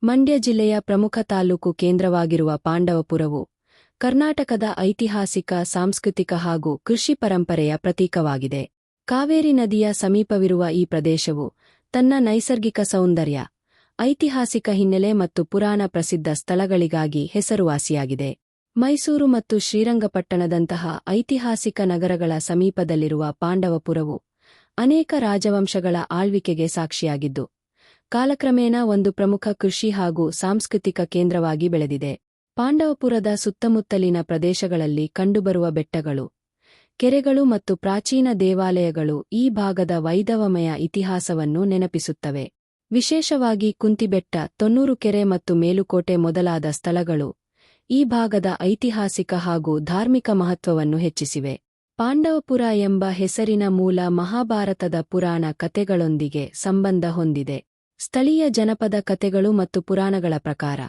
ಮಂಡ್ಯ ಜಿಲ್ಲೆಯ ಪ್ರಮುಖ ತಾಲೂಕು ಕೇಂದ್ರವಾಗಿರುವ ಪಾಂಡವಪುರವು ಕರ್ನಾಟಕದ ಐತಿಹಾಸಿಕ, ಸಾಂಸ್ಕೃತಿಕ ಹಾಗೂ ಕೃಷಿ ಪರಂಪರೆಯ ಪ್ರತೀಕವಾಗಿದೆ. ಕಾವೇರಿ ನದಿಯ ಸಮೀಪವಿರುವ ಈ ಪ್ರದೇಶವು ತನ್ನ ನೈಸರ್ಗಿಕ ಸೌಂದರ್ಯ, ಐತಿಹಾಸಿಕ ಹಿನ್ನೆಲೆ ಮತ್ತು ಪುರಾಣ ಪ್ರಸಿದ್ಧ ಸ್ಥಳಗಳಿಗಾಗಿ ಹೆಸರುವಾಸಿಯಾಗಿದೆ. ಮೈಸೂರು ಮತ್ತು ಶ್ರೀರಂಗಪಟ್ಟಣದಂತಹ ಐತಿಹಾಸಿಕ ನಗರಗಳ ಸಮೀಪದಲ್ಲಿರುವ ಪಾಂಡವಪುರವು ಅನೇಕ ರಾಜವಂಶಗಳ ಆಳ್ವಿಕೆಗೆ ಸಾಕ್ಷಿಯಾಗಿದ್ದು, ಕಾಲಕ್ರಮೇಣ ಒಂದು ಪ್ರಮುಖ ಕೃಷಿ ಹಾಗೂ ಸಾಂಸ್ಕೃತಿಕ ಕೇಂದ್ರವಾಗಿ ಬೆಳೆದಿದೆ. ಪಾಂಡವಪುರದ ಸುತ್ತಮುತ್ತಲಿನ ಪ್ರದೇಶಗಳಲ್ಲಿ ಕಂಡುಬರುವ ಬೆಟ್ಟಗಳು, ಕೆರೆಗಳು ಮತ್ತು ಪ್ರಾಚೀನ ದೇವಾಲಯಗಳು ಈ ಭಾಗದ ವೈಭವಮಯ ಇತಿಹಾಸವನ್ನು ನೆನಪಿಸುತ್ತವೆ. ವಿಶೇಷವಾಗಿ ಕುಂತಿಬೆಟ್ಟ, ತೊನ್ನೂರು ಕೆರೆ ಮತ್ತು ಮೇಲುಕೋಟೆ ಮೊದಲಾದ ಸ್ಥಳಗಳು ಈ ಭಾಗದ ಐತಿಹಾಸಿಕ ಹಾಗೂ ಧಾರ್ಮಿಕ ಮಹತ್ವವನ್ನು ಹೆಚ್ಚಿಸಿವೆ. ಪಾಂಡವಪುರ ಎಂಬ ಹೆಸರಿನ ಮೂಲ ಮಹಾಭಾರತದ ಪುರಾಣ ಕಥೆಗಳೊಂದಿಗೆ ಸಂಬಂಧ ಹೊಂದಿದೆ. ಸ್ಥಳೀಯ ಜನಪದ ಕಥೆಗಳು ಮತ್ತು ಪುರಾಣಗಳ ಪ್ರಕಾರ,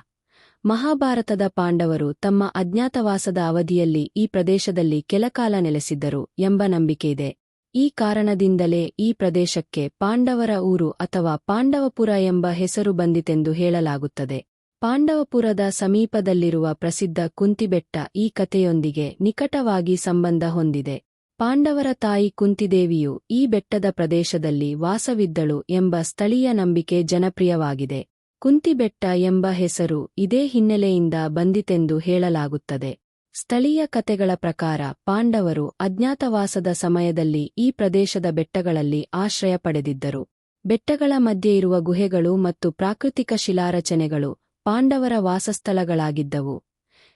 ಮಹಾಭಾರತದ ಪಾಂಡವರು ತಮ್ಮ ಅಜ್ಞಾತವಾಸದ ಅವಧಿಯಲ್ಲಿ ಈ ಪ್ರದೇಶದಲ್ಲಿ ಕೆಲಕಾಲ ನೆಲೆಸಿದ್ದರು ಎಂಬ ನಂಬಿಕೆಯಿದೆ. ಈ ಕಾರಣದಿಂದಲೇ ಈ ಪ್ರದೇಶಕ್ಕೆ ಪಾಂಡವರ ಊರು ಅಥವಾ ಪಾಂಡವಪುರ ಎಂಬ ಹೆಸರು ಬಂದಿತೆಂದು ಹೇಳಲಾಗುತ್ತದೆ. ಪಾಂಡವಪುರದ ಸಮೀಪದಲ್ಲಿರುವ ಪ್ರಸಿದ್ಧ ಕುಂತಿಬೆಟ್ಟ ಈ ಕಥೆಯೊಂದಿಗೆ ನಿಕಟವಾಗಿ ಸಂಬಂಧ ಹೊಂದಿದೆ. ಪಾಂಡವರ ತಾಯಿ ಕುಂತಿದೇವಿಯು ಈ ಬೆಟ್ಟದ ಪ್ರದೇಶದಲ್ಲಿ ವಾಸವಿದ್ದಳು ಎಂಬ ಸ್ಥಳೀಯ ನಂಬಿಕೆ ಜನಪ್ರಿಯವಾಗಿದೆ. ಕುಂತಿಬೆಟ್ಟ ಎಂಬ ಹೆಸರು ಇದೇ ಹಿನ್ನೆಲೆಯಿಂದ ಬಂದಿತೆಂದು ಹೇಳಲಾಗುತ್ತದೆ. ಸ್ಥಳೀಯ ಕಥೆಗಳ ಪ್ರಕಾರ ಪಾಂಡವರು ಅಜ್ಞಾತವಾಸದ ಸಮಯದಲ್ಲಿ ಈ ಪ್ರದೇಶದ ಬೆಟ್ಟಗಳಲ್ಲಿ ಆಶ್ರಯ ಪಡೆದಿದ್ದರು. ಬೆಟ್ಟಗಳ ಮಧ್ಯೆ ಇರುವ ಗುಹೆಗಳು ಮತ್ತು ಪ್ರಾಕೃತಿಕ ಶಿಲಾರಚನೆಗಳು ಪಾಂಡವರ ವಾಸಸ್ಥಳಗಳಾಗಿದ್ದವು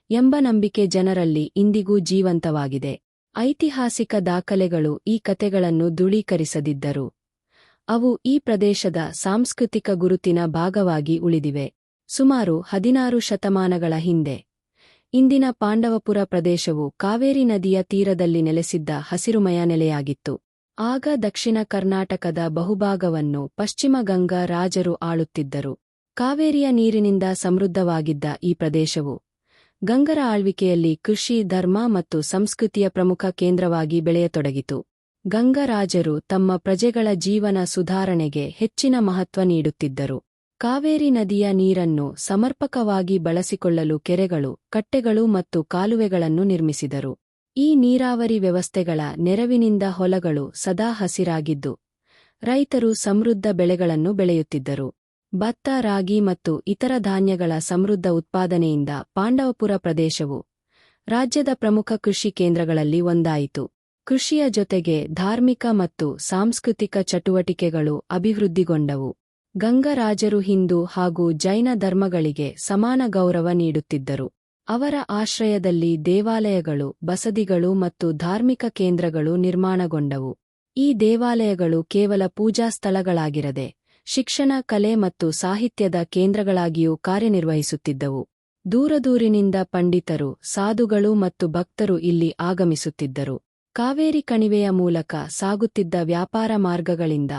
ಎಂಬ ನಂಬಿಕೆ ಜನರಲ್ಲಿ ಇಂದಿಗೂ ಜೀವಂತವಾಗಿದೆ. ಐತಿಹಾಸಿಕ ದಾಖಲೆಗಳು ಈ ಕಥೆಗಳನ್ನು ದೃಢೀಕರಿಸದಿದ್ದರೂ, ಅವು ಈ ಪ್ರದೇಶದ ಸಾಂಸ್ಕೃತಿಕ ಗುರುತಿನ ಭಾಗವಾಗಿ ಉಳಿದಿವೆ. ಸುಮಾರು 16 ಶತಮಾನಗಳ ಹಿಂದೆ ಇಂದಿನ ಪಾಂಡವಪುರ ಪ್ರದೇಶವು ಕಾವೇರಿ ನದಿಯ ತೀರದಲ್ಲಿ ನೆಲೆಸಿದ್ದ ಹಸಿರುಮಯ ನೆಲೆಯಾಗಿತ್ತು. ಆಗ ದಕ್ಷಿಣ ಕರ್ನಾಟಕದ ಬಹುಭಾಗವನ್ನು ಪಶ್ಚಿಮ ಗಂಗಾ ರಾಜರು ಆಳುತ್ತಿದ್ದರು. ಕಾವೇರಿಯ ನೀರಿನಿಂದ ಸಮೃದ್ಧವಾಗಿದ್ದ ಈ ಪ್ರದೇಶವು ಗಂಗರ ಆಳ್ವಿಕೆಯಲ್ಲಿ ಕೃಷಿ, ಧರ್ಮ ಮತ್ತು ಸಂಸ್ಕೃತಿಯ ಪ್ರಮುಖ ಕೇಂದ್ರವಾಗಿ ಬೆಳೆಯತೊಡಗಿತು. ಗಂಗ ರಾಜರು ತಮ್ಮ ಪ್ರಜೆಗಳ ಜೀವನ ಸುಧಾರಣೆಗೆ ಹೆಚ್ಚಿನ ಮಹತ್ವ ನೀಡುತ್ತಿದ್ದರು. ಕಾವೇರಿ ನದಿಯ ನೀರನ್ನು ಸಮರ್ಪಕವಾಗಿ ಬಳಸಿಕೊಳ್ಳಲು ಕೆರೆಗಳು, ಕಟ್ಟೆಗಳು ಮತ್ತು ಕಾಲುವೆಗಳನ್ನು ನಿರ್ಮಿಸಿದರು. ಈ ನೀರಾವರಿ ವ್ಯವಸ್ಥೆಗಳ ನೆರವಿನಿಂದ ಹೊಲಗಳು ಸದಾ ಹಸಿರಾಗಿದ್ದು, ರೈತರು ಸಮೃದ್ಧ ಬೆಳೆಗಳನ್ನು ಬೆಳೆಯುತ್ತಿದ್ದರು. ಭತ್ತ, ರಾಗಿ ಮತ್ತು ಇತರ ಧಾನ್ಯಗಳ ಸಮೃದ್ಧ ಉತ್ಪಾದನೆಯಿಂದ ಪಾಂಡವಪುರ ಪ್ರದೇಶವು ರಾಜ್ಯದ ಪ್ರಮುಖ ಕೃಷಿ ಕೇಂದ್ರಗಳಲ್ಲಿ ಒಂದಾಯಿತು. ಕೃಷಿಯ ಜೊತೆಗೆ ಧಾರ್ಮಿಕ ಮತ್ತು ಸಾಂಸ್ಕೃತಿಕ ಚಟುವಟಿಕೆಗಳು ಅಭಿವೃದ್ಧಿಗೊಂಡವು. ಗಂಗರಾಜರು ಹಿಂದೂ ಹಾಗೂ ಜೈನ ಧರ್ಮಗಳಿಗೆ ಸಮಾನ ಗೌರವ ನೀಡುತ್ತಿದ್ದರು. ಅವರ ಆಶ್ರಯದಲ್ಲಿ ದೇವಾಲಯಗಳು, ಬಸದಿಗಳು ಮತ್ತು ಧಾರ್ಮಿಕ ಕೇಂದ್ರಗಳು ನಿರ್ಮಾಣಗೊಂಡವು. ಈ ದೇವಾಲಯಗಳು ಕೇವಲ ಪೂಜಾ ಸ್ಥಳಗಳಾಗಿರದೆ ಶಿಕ್ಷಣ, ಕಲೆ ಮತ್ತು ಸಾಹಿತ್ಯದ ಕೇಂದ್ರಗಳಾಗಿಯೂ ಕಾರ್ಯನಿರ್ವಹಿಸುತ್ತಿದ್ದವು. ದೂರದೂರಿನಿಂದ ಪಂಡಿತರು, ಸಾಧುಗಳು ಮತ್ತು ಭಕ್ತರು ಇಲ್ಲಿ ಆಗಮಿಸುತ್ತಿದ್ದರು. ಕಾವೇರಿ ಕಣಿವೆಯ ಮೂಲಕ ಸಾಗುತ್ತಿದ್ದ ವ್ಯಾಪಾರ ಮಾರ್ಗಗಳಿಂದ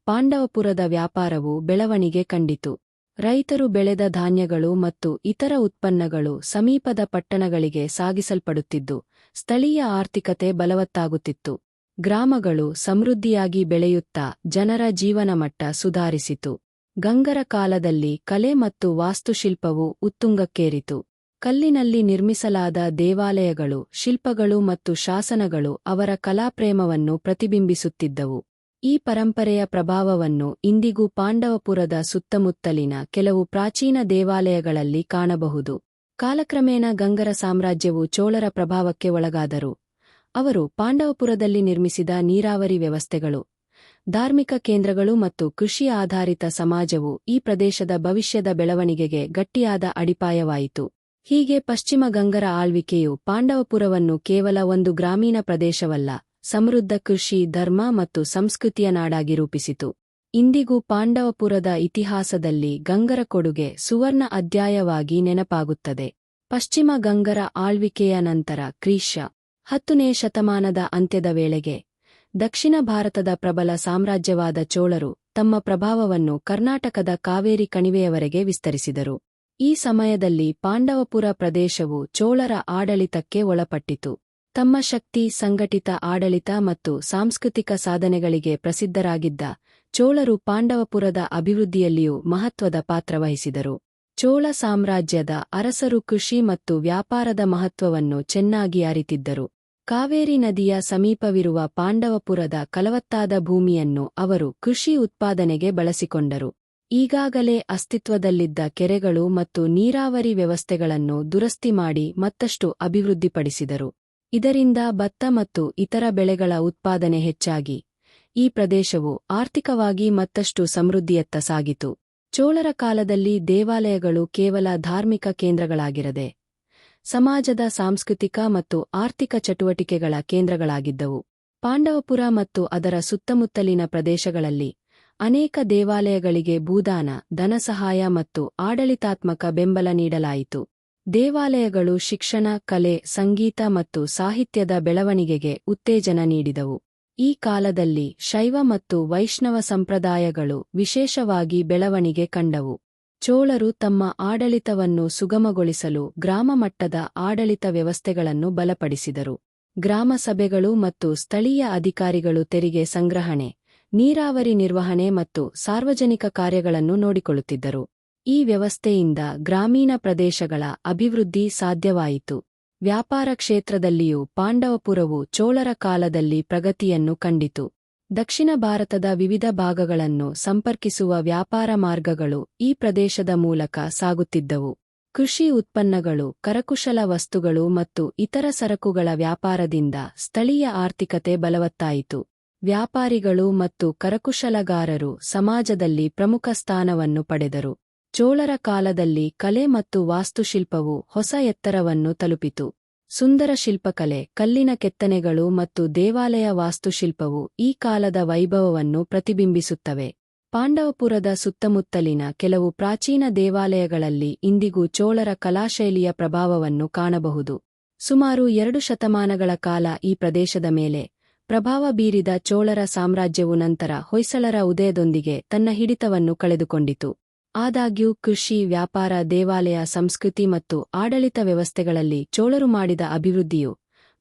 ಪಾಂಡವಪುರದ ವ್ಯಾಪಾರವು ಬೆಳವಣಿಗೆ ಕಂಡಿತು. ರೈತರು ಬೆಳೆದ ಧಾನ್ಯಗಳು ಮತ್ತು ಇತರ ಉತ್ಪನ್ನಗಳು ಸಮೀಪದ ಪಟ್ಟಣಗಳಿಗೆ ಸಾಗಿಸಲ್ಪಡುತ್ತಿದ್ದು, ಸ್ಥಳೀಯ ಆರ್ಥಿಕತೆ ಬಲವತ್ತಾಗುತ್ತಿತ್ತು. ಗ್ರಾಮಗಳು ಸಮೃದ್ಧಿಯಾಗಿ ಬೆಳೆಯುತ್ತಾ ಜನರ ಜೀವನಮಟ್ಟ ಸುಧಾರಿಸಿತು. ಗಂಗರ ಕಾಲದಲ್ಲಿ ಕಲೆ ಮತ್ತು ವಾಸ್ತುಶಿಲ್ಪವು ಉತ್ತುಂಗಕ್ಕೇರಿತು. ಕಲ್ಲಿನಲ್ಲಿ ನಿರ್ಮಿಸಲಾದ ದೇವಾಲಯಗಳು, ಶಿಲ್ಪಗಳು ಮತ್ತು ಶಾಸನಗಳು ಅವರ ಕಲಾಪ್ರೇಮವನ್ನು ಪ್ರತಿಬಿಂಬಿಸುತ್ತಿದ್ದವು. ಈ ಪರಂಪರೆಯ ಪ್ರಭಾವವನ್ನು ಇಂದಿಗೂ ಪಾಂಡವಪುರದ ಸುತ್ತಮುತ್ತಲಿನ ಕೆಲವು ಪ್ರಾಚೀನ ದೇವಾಲಯಗಳಲ್ಲಿ ಕಾಣಬಹುದು. ಕಾಲಕ್ರಮೇಣ ಗಂಗರ ಸಾಮ್ರಾಜ್ಯವು ಚೋಳರ ಪ್ರಭಾವಕ್ಕೆ ಒಳಗಾದರು. ಅವರು ಪಾಂಡವಪುರದಲ್ಲಿ ನಿರ್ಮಿಸಿದ ನೀರಾವರಿ ವ್ಯವಸ್ಥೆಗಳು, ಧಾರ್ಮಿಕ ಕೇಂದ್ರಗಳು ಮತ್ತು ಕೃಷಿ ಆಧಾರಿತ ಸಮಾಜವು ಈ ಪ್ರದೇಶದ ಭವಿಷ್ಯದ ಬೆಳವಣಿಗೆಗೆ ಗಟ್ಟಿಯಾದ ಅಡಿಪಾಯವಾಯಿತು. ಹೀಗೆ ಪಶ್ಚಿಮ ಗಂಗರ ಆಳ್ವಿಕೆಯು ಪಾಂಡವಪುರವನ್ನು ಕೇವಲ ಒಂದು ಗ್ರಾಮೀಣ ಪ್ರದೇಶವಲ್ಲ, ಸಮೃದ್ಧ ಕೃಷಿ, ಧರ್ಮ ಮತ್ತು ಸಂಸ್ಕೃತಿಯ ನಾಡಾಗಿ ರೂಪಿಸಿತು. ಇಂದಿಗೂ ಪಾಂಡವಪುರದ ಇತಿಹಾಸದಲ್ಲಿ ಗಂಗರ ಕೊಡುಗೆ ಸುವರ್ಣ ಅಧ್ಯಾಯವಾಗಿ ನೆನಪಾಗುತ್ತದೆ. ಪಶ್ಚಿಮ ಗಂಗರ ಆಳ್ವಿಕೆಯ ನಂತರ ಕ್ರಿ.ಶ. 10ನೇ ಶತಮಾನದ ಅಂತ್ಯದ ವೇಳೆಗೆ ದಕ್ಷಿಣ ಭಾರತದ ಪ್ರಬಲ ಸಾಮ್ರಾಜ್ಯವಾದ ಚೋಳರು ತಮ್ಮ ಪ್ರಭಾವವನ್ನು ಕರ್ನಾಟಕದ ಕಾವೇರಿ ಕಣಿವೆಯವರೆಗೆ ವಿಸ್ತರಿಸಿದರು. ಈ ಸಮಯದಲ್ಲಿ ಪಾಂಡವಪುರ ಪ್ರದೇಶವು ಚೋಳರ ಆಡಳಿತಕ್ಕೆ ಒಳಪಟ್ಟಿತು. ತಮ್ಮ ಶಕ್ತಿ, ಸಂಘಟಿತ ಆಡಳಿತ ಮತ್ತು ಸಾಂಸ್ಕೃತಿಕ ಸಾಧನೆಗಳಿಗೆ ಪ್ರಸಿದ್ಧರಾಗಿದ್ದ ಚೋಳರು ಪಾಂಡವಪುರದ ಅಭಿವೃದ್ಧಿಯಲ್ಲಿಯೂ ಮಹತ್ವದ ಪಾತ್ರ ವಹಿಸಿದರು. ಚೋಳ ಸಾಮ್ರಾಜ್ಯದ ಅರಸರು ಕೃಷಿ ಮತ್ತು ವ್ಯಾಪಾರದ ಮಹತ್ವವನ್ನು ಚೆನ್ನಾಗಿ ಅರಿತಿದ್ದರು. ಕಾವೇರಿ ನದಿಯ ಸಮೀಪವಿರುವ ಪಾಂಡವಪುರದ ಫಲವತ್ತಾದ ಭೂಮಿಯನ್ನು ಅವರು ಕೃಷಿ ಉತ್ಪಾದನೆಗೆ ಬಳಸಿಕೊಂಡರು. ಈಗಾಗಲೇ ಅಸ್ತಿತ್ವದಲ್ಲಿದ್ದ ಕೆರೆಗಳು ಮತ್ತು ನೀರಾವರಿ ವ್ಯವಸ್ಥೆಗಳನ್ನು ದುರಸ್ತಿ ಮಾಡಿ ಮತ್ತಷ್ಟು ಅಭಿವೃದ್ಧಿಪಡಿಸಿದರು. ಇದರಿಂದ ಭತ್ತ ಮತ್ತು ಇತರ ಬೆಳೆಗಳ ಉತ್ಪಾದನೆ ಹೆಚ್ಚಾಗಿ ಈ ಪ್ರದೇಶವು ಆರ್ಥಿಕವಾಗಿ ಮತ್ತಷ್ಟು ಸಮೃದ್ಧಿಯತ್ತ ಸಾಗಿತು. ಚೋಳರ ಕಾಲದಲ್ಲಿ ದೇವಾಲಯಗಳು ಕೇವಲ ಧಾರ್ಮಿಕ ಕೇಂದ್ರಗಳಾಗಿರದೆ ಸಮಾಜದ ಸಾಂಸ್ಕೃತಿಕ ಮತ್ತು ಆರ್ಥಿಕ ಚಟುವಟಿಕೆಗಳ ಕೇಂದ್ರಗಳಾಗಿದ್ದವು. ಪಾಂಡವಪುರ ಮತ್ತು ಅದರ ಸುತ್ತಮುತ್ತಲಿನ ಪ್ರದೇಶಗಳಲ್ಲಿ ಅನೇಕ ದೇವಾಲಯಗಳಿಗೆ ಭೂದಾನ, ಧನಸಹಾಯ ಮತ್ತು ಆಡಳಿತಾತ್ಮಕ ಬೆಂಬಲ ನೀಡಲಾಯಿತು. ದೇವಾಲಯಗಳು ಶಿಕ್ಷಣ, ಕಲೆ, ಸಂಗೀತ ಮತ್ತು ಸಾಹಿತ್ಯದ ಬೆಳವಣಿಗೆಗೆ ಉತ್ತೇಜನ ನೀಡಿದವು. ಈ ಕಾಲದಲ್ಲಿ ಶೈವ ಮತ್ತು ವೈಷ್ಣವ ಸಂಪ್ರದಾಯಗಳು ವಿಶೇಷವಾಗಿ ಬೆಳವಣಿಗೆ ಕಂಡವು. ಚೋಳರು ತಮ್ಮ ಆಡಳಿತವನ್ನು ಸುಗಮಗೊಳಿಸಲು ಗ್ರಾಮ ಮಟ್ಟದ ಆಡಳಿತ ವ್ಯವಸ್ಥೆಗಳನ್ನು ಬಲಪಡಿಸಿದರು. ಗ್ರಾಮ ಸಭೆಗಳು ಮತ್ತು ಸ್ಥಳೀಯ ಅಧಿಕಾರಿಗಳು ತೆರಿಗೆ ಸಂಗ್ರಹಣೆ, ನೀರಾವರಿ ನಿರ್ವಹಣೆ ಮತ್ತು ಸಾರ್ವಜನಿಕ ಕಾರ್ಯಗಳನ್ನು ನೋಡಿಕೊಳ್ಳುತ್ತಿದ್ದರು. ಈ ವ್ಯವಸ್ಥೆಯಿಂದ ಗ್ರಾಮೀಣ ಪ್ರದೇಶಗಳ ಅಭಿವೃದ್ಧಿ ಸಾಧ್ಯವಾಯಿತು. ವ್ಯಾಪಾರ ಕ್ಷೇತ್ರದಲ್ಲಿಯೂ ಪಾಂಡವಪುರವು ಚೋಳರ ಕಾಲದಲ್ಲಿ ಪ್ರಗತಿಯನ್ನು ಕಂಡಿತು. ದಕ್ಷಿಣ ಭಾರತದ ವಿವಿಧ ಭಾಗಗಳನ್ನು ಸಂಪರ್ಕಿಸುವ ವ್ಯಾಪಾರ ಮಾರ್ಗಗಳು ಈ ಪ್ರದೇಶದ ಮೂಲಕ ಸಾಗುತ್ತಿದ್ದವು. ಕೃಷಿ ಉತ್ಪನ್ನಗಳು, ಕರಕುಶಲ ವಸ್ತುಗಳು ಮತ್ತು ಇತರ ಸರಕುಗಳ ವ್ಯಾಪಾರದಿಂದ ಸ್ಥಳೀಯ ಆರ್ಥಿಕತೆ ಬಲವತ್ತಾಯಿತು. ವ್ಯಾಪಾರಿಗಳು ಮತ್ತು ಕರಕುಶಲಗಾರರು ಸಮಾಜದಲ್ಲಿ ಪ್ರಮುಖ ಸ್ಥಾನವನ್ನು ಪಡೆದರು. ಚೋಳರ ಕಾಲದಲ್ಲಿ ಕಲೆ ಮತ್ತು ವಾಸ್ತುಶಿಲ್ಪವು ಹೊಸ ಎತ್ತರವನ್ನು ತಲುಪಿತು. ಸುಂದರ ಶಿಲ್ಪಕಲೆ, ಕಲ್ಲಿನ ಕೆತ್ತನೆಗಳು ಮತ್ತು ದೇವಾಲಯ ವಾಸ್ತುಶಿಲ್ಪವು ಈ ಕಾಲದ ವೈಭವವನ್ನು ಪ್ರತಿಬಿಂಬಿಸುತ್ತವೆ. ಪಾಂಡವಪುರದ ಸುತ್ತಮುತ್ತಲಿನ ಕೆಲವು ಪ್ರಾಚೀನ ದೇವಾಲಯಗಳಲ್ಲಿ ಇಂದಿಗೂ ಚೋಳರ ಕಲಾಶೈಲಿಯ ಪ್ರಭಾವವನ್ನು ಕಾಣಬಹುದು. ಸುಮಾರು 2 ಶತಮಾನಗಳ ಕಾಲ ಈ ಪ್ರದೇಶದ ಮೇಲೆ ಪ್ರಭಾವ ಬೀರಿದ ಚೋಳರ ಸಾಮ್ರಾಜ್ಯವು ನಂತರ ಹೊಯ್ಸಳರ ಉದಯದೊಂದಿಗೆ ತನ್ನ ಹಿಡಿತವನ್ನು ಕಳೆದುಕೊಂಡಿತು. ಆದಾಗ್ಯೂ ಕೃಷಿ, ವ್ಯಾಪಾರ, ದೇವಾಲಯ, ಸಂಸ್ಕೃತಿ ಮತ್ತು ಆಡಳಿತ ವ್ಯವಸ್ಥೆಗಳಲ್ಲಿ ಚೋಳರು ಮಾಡಿದ ಅಭಿವೃದ್ಧಿಯು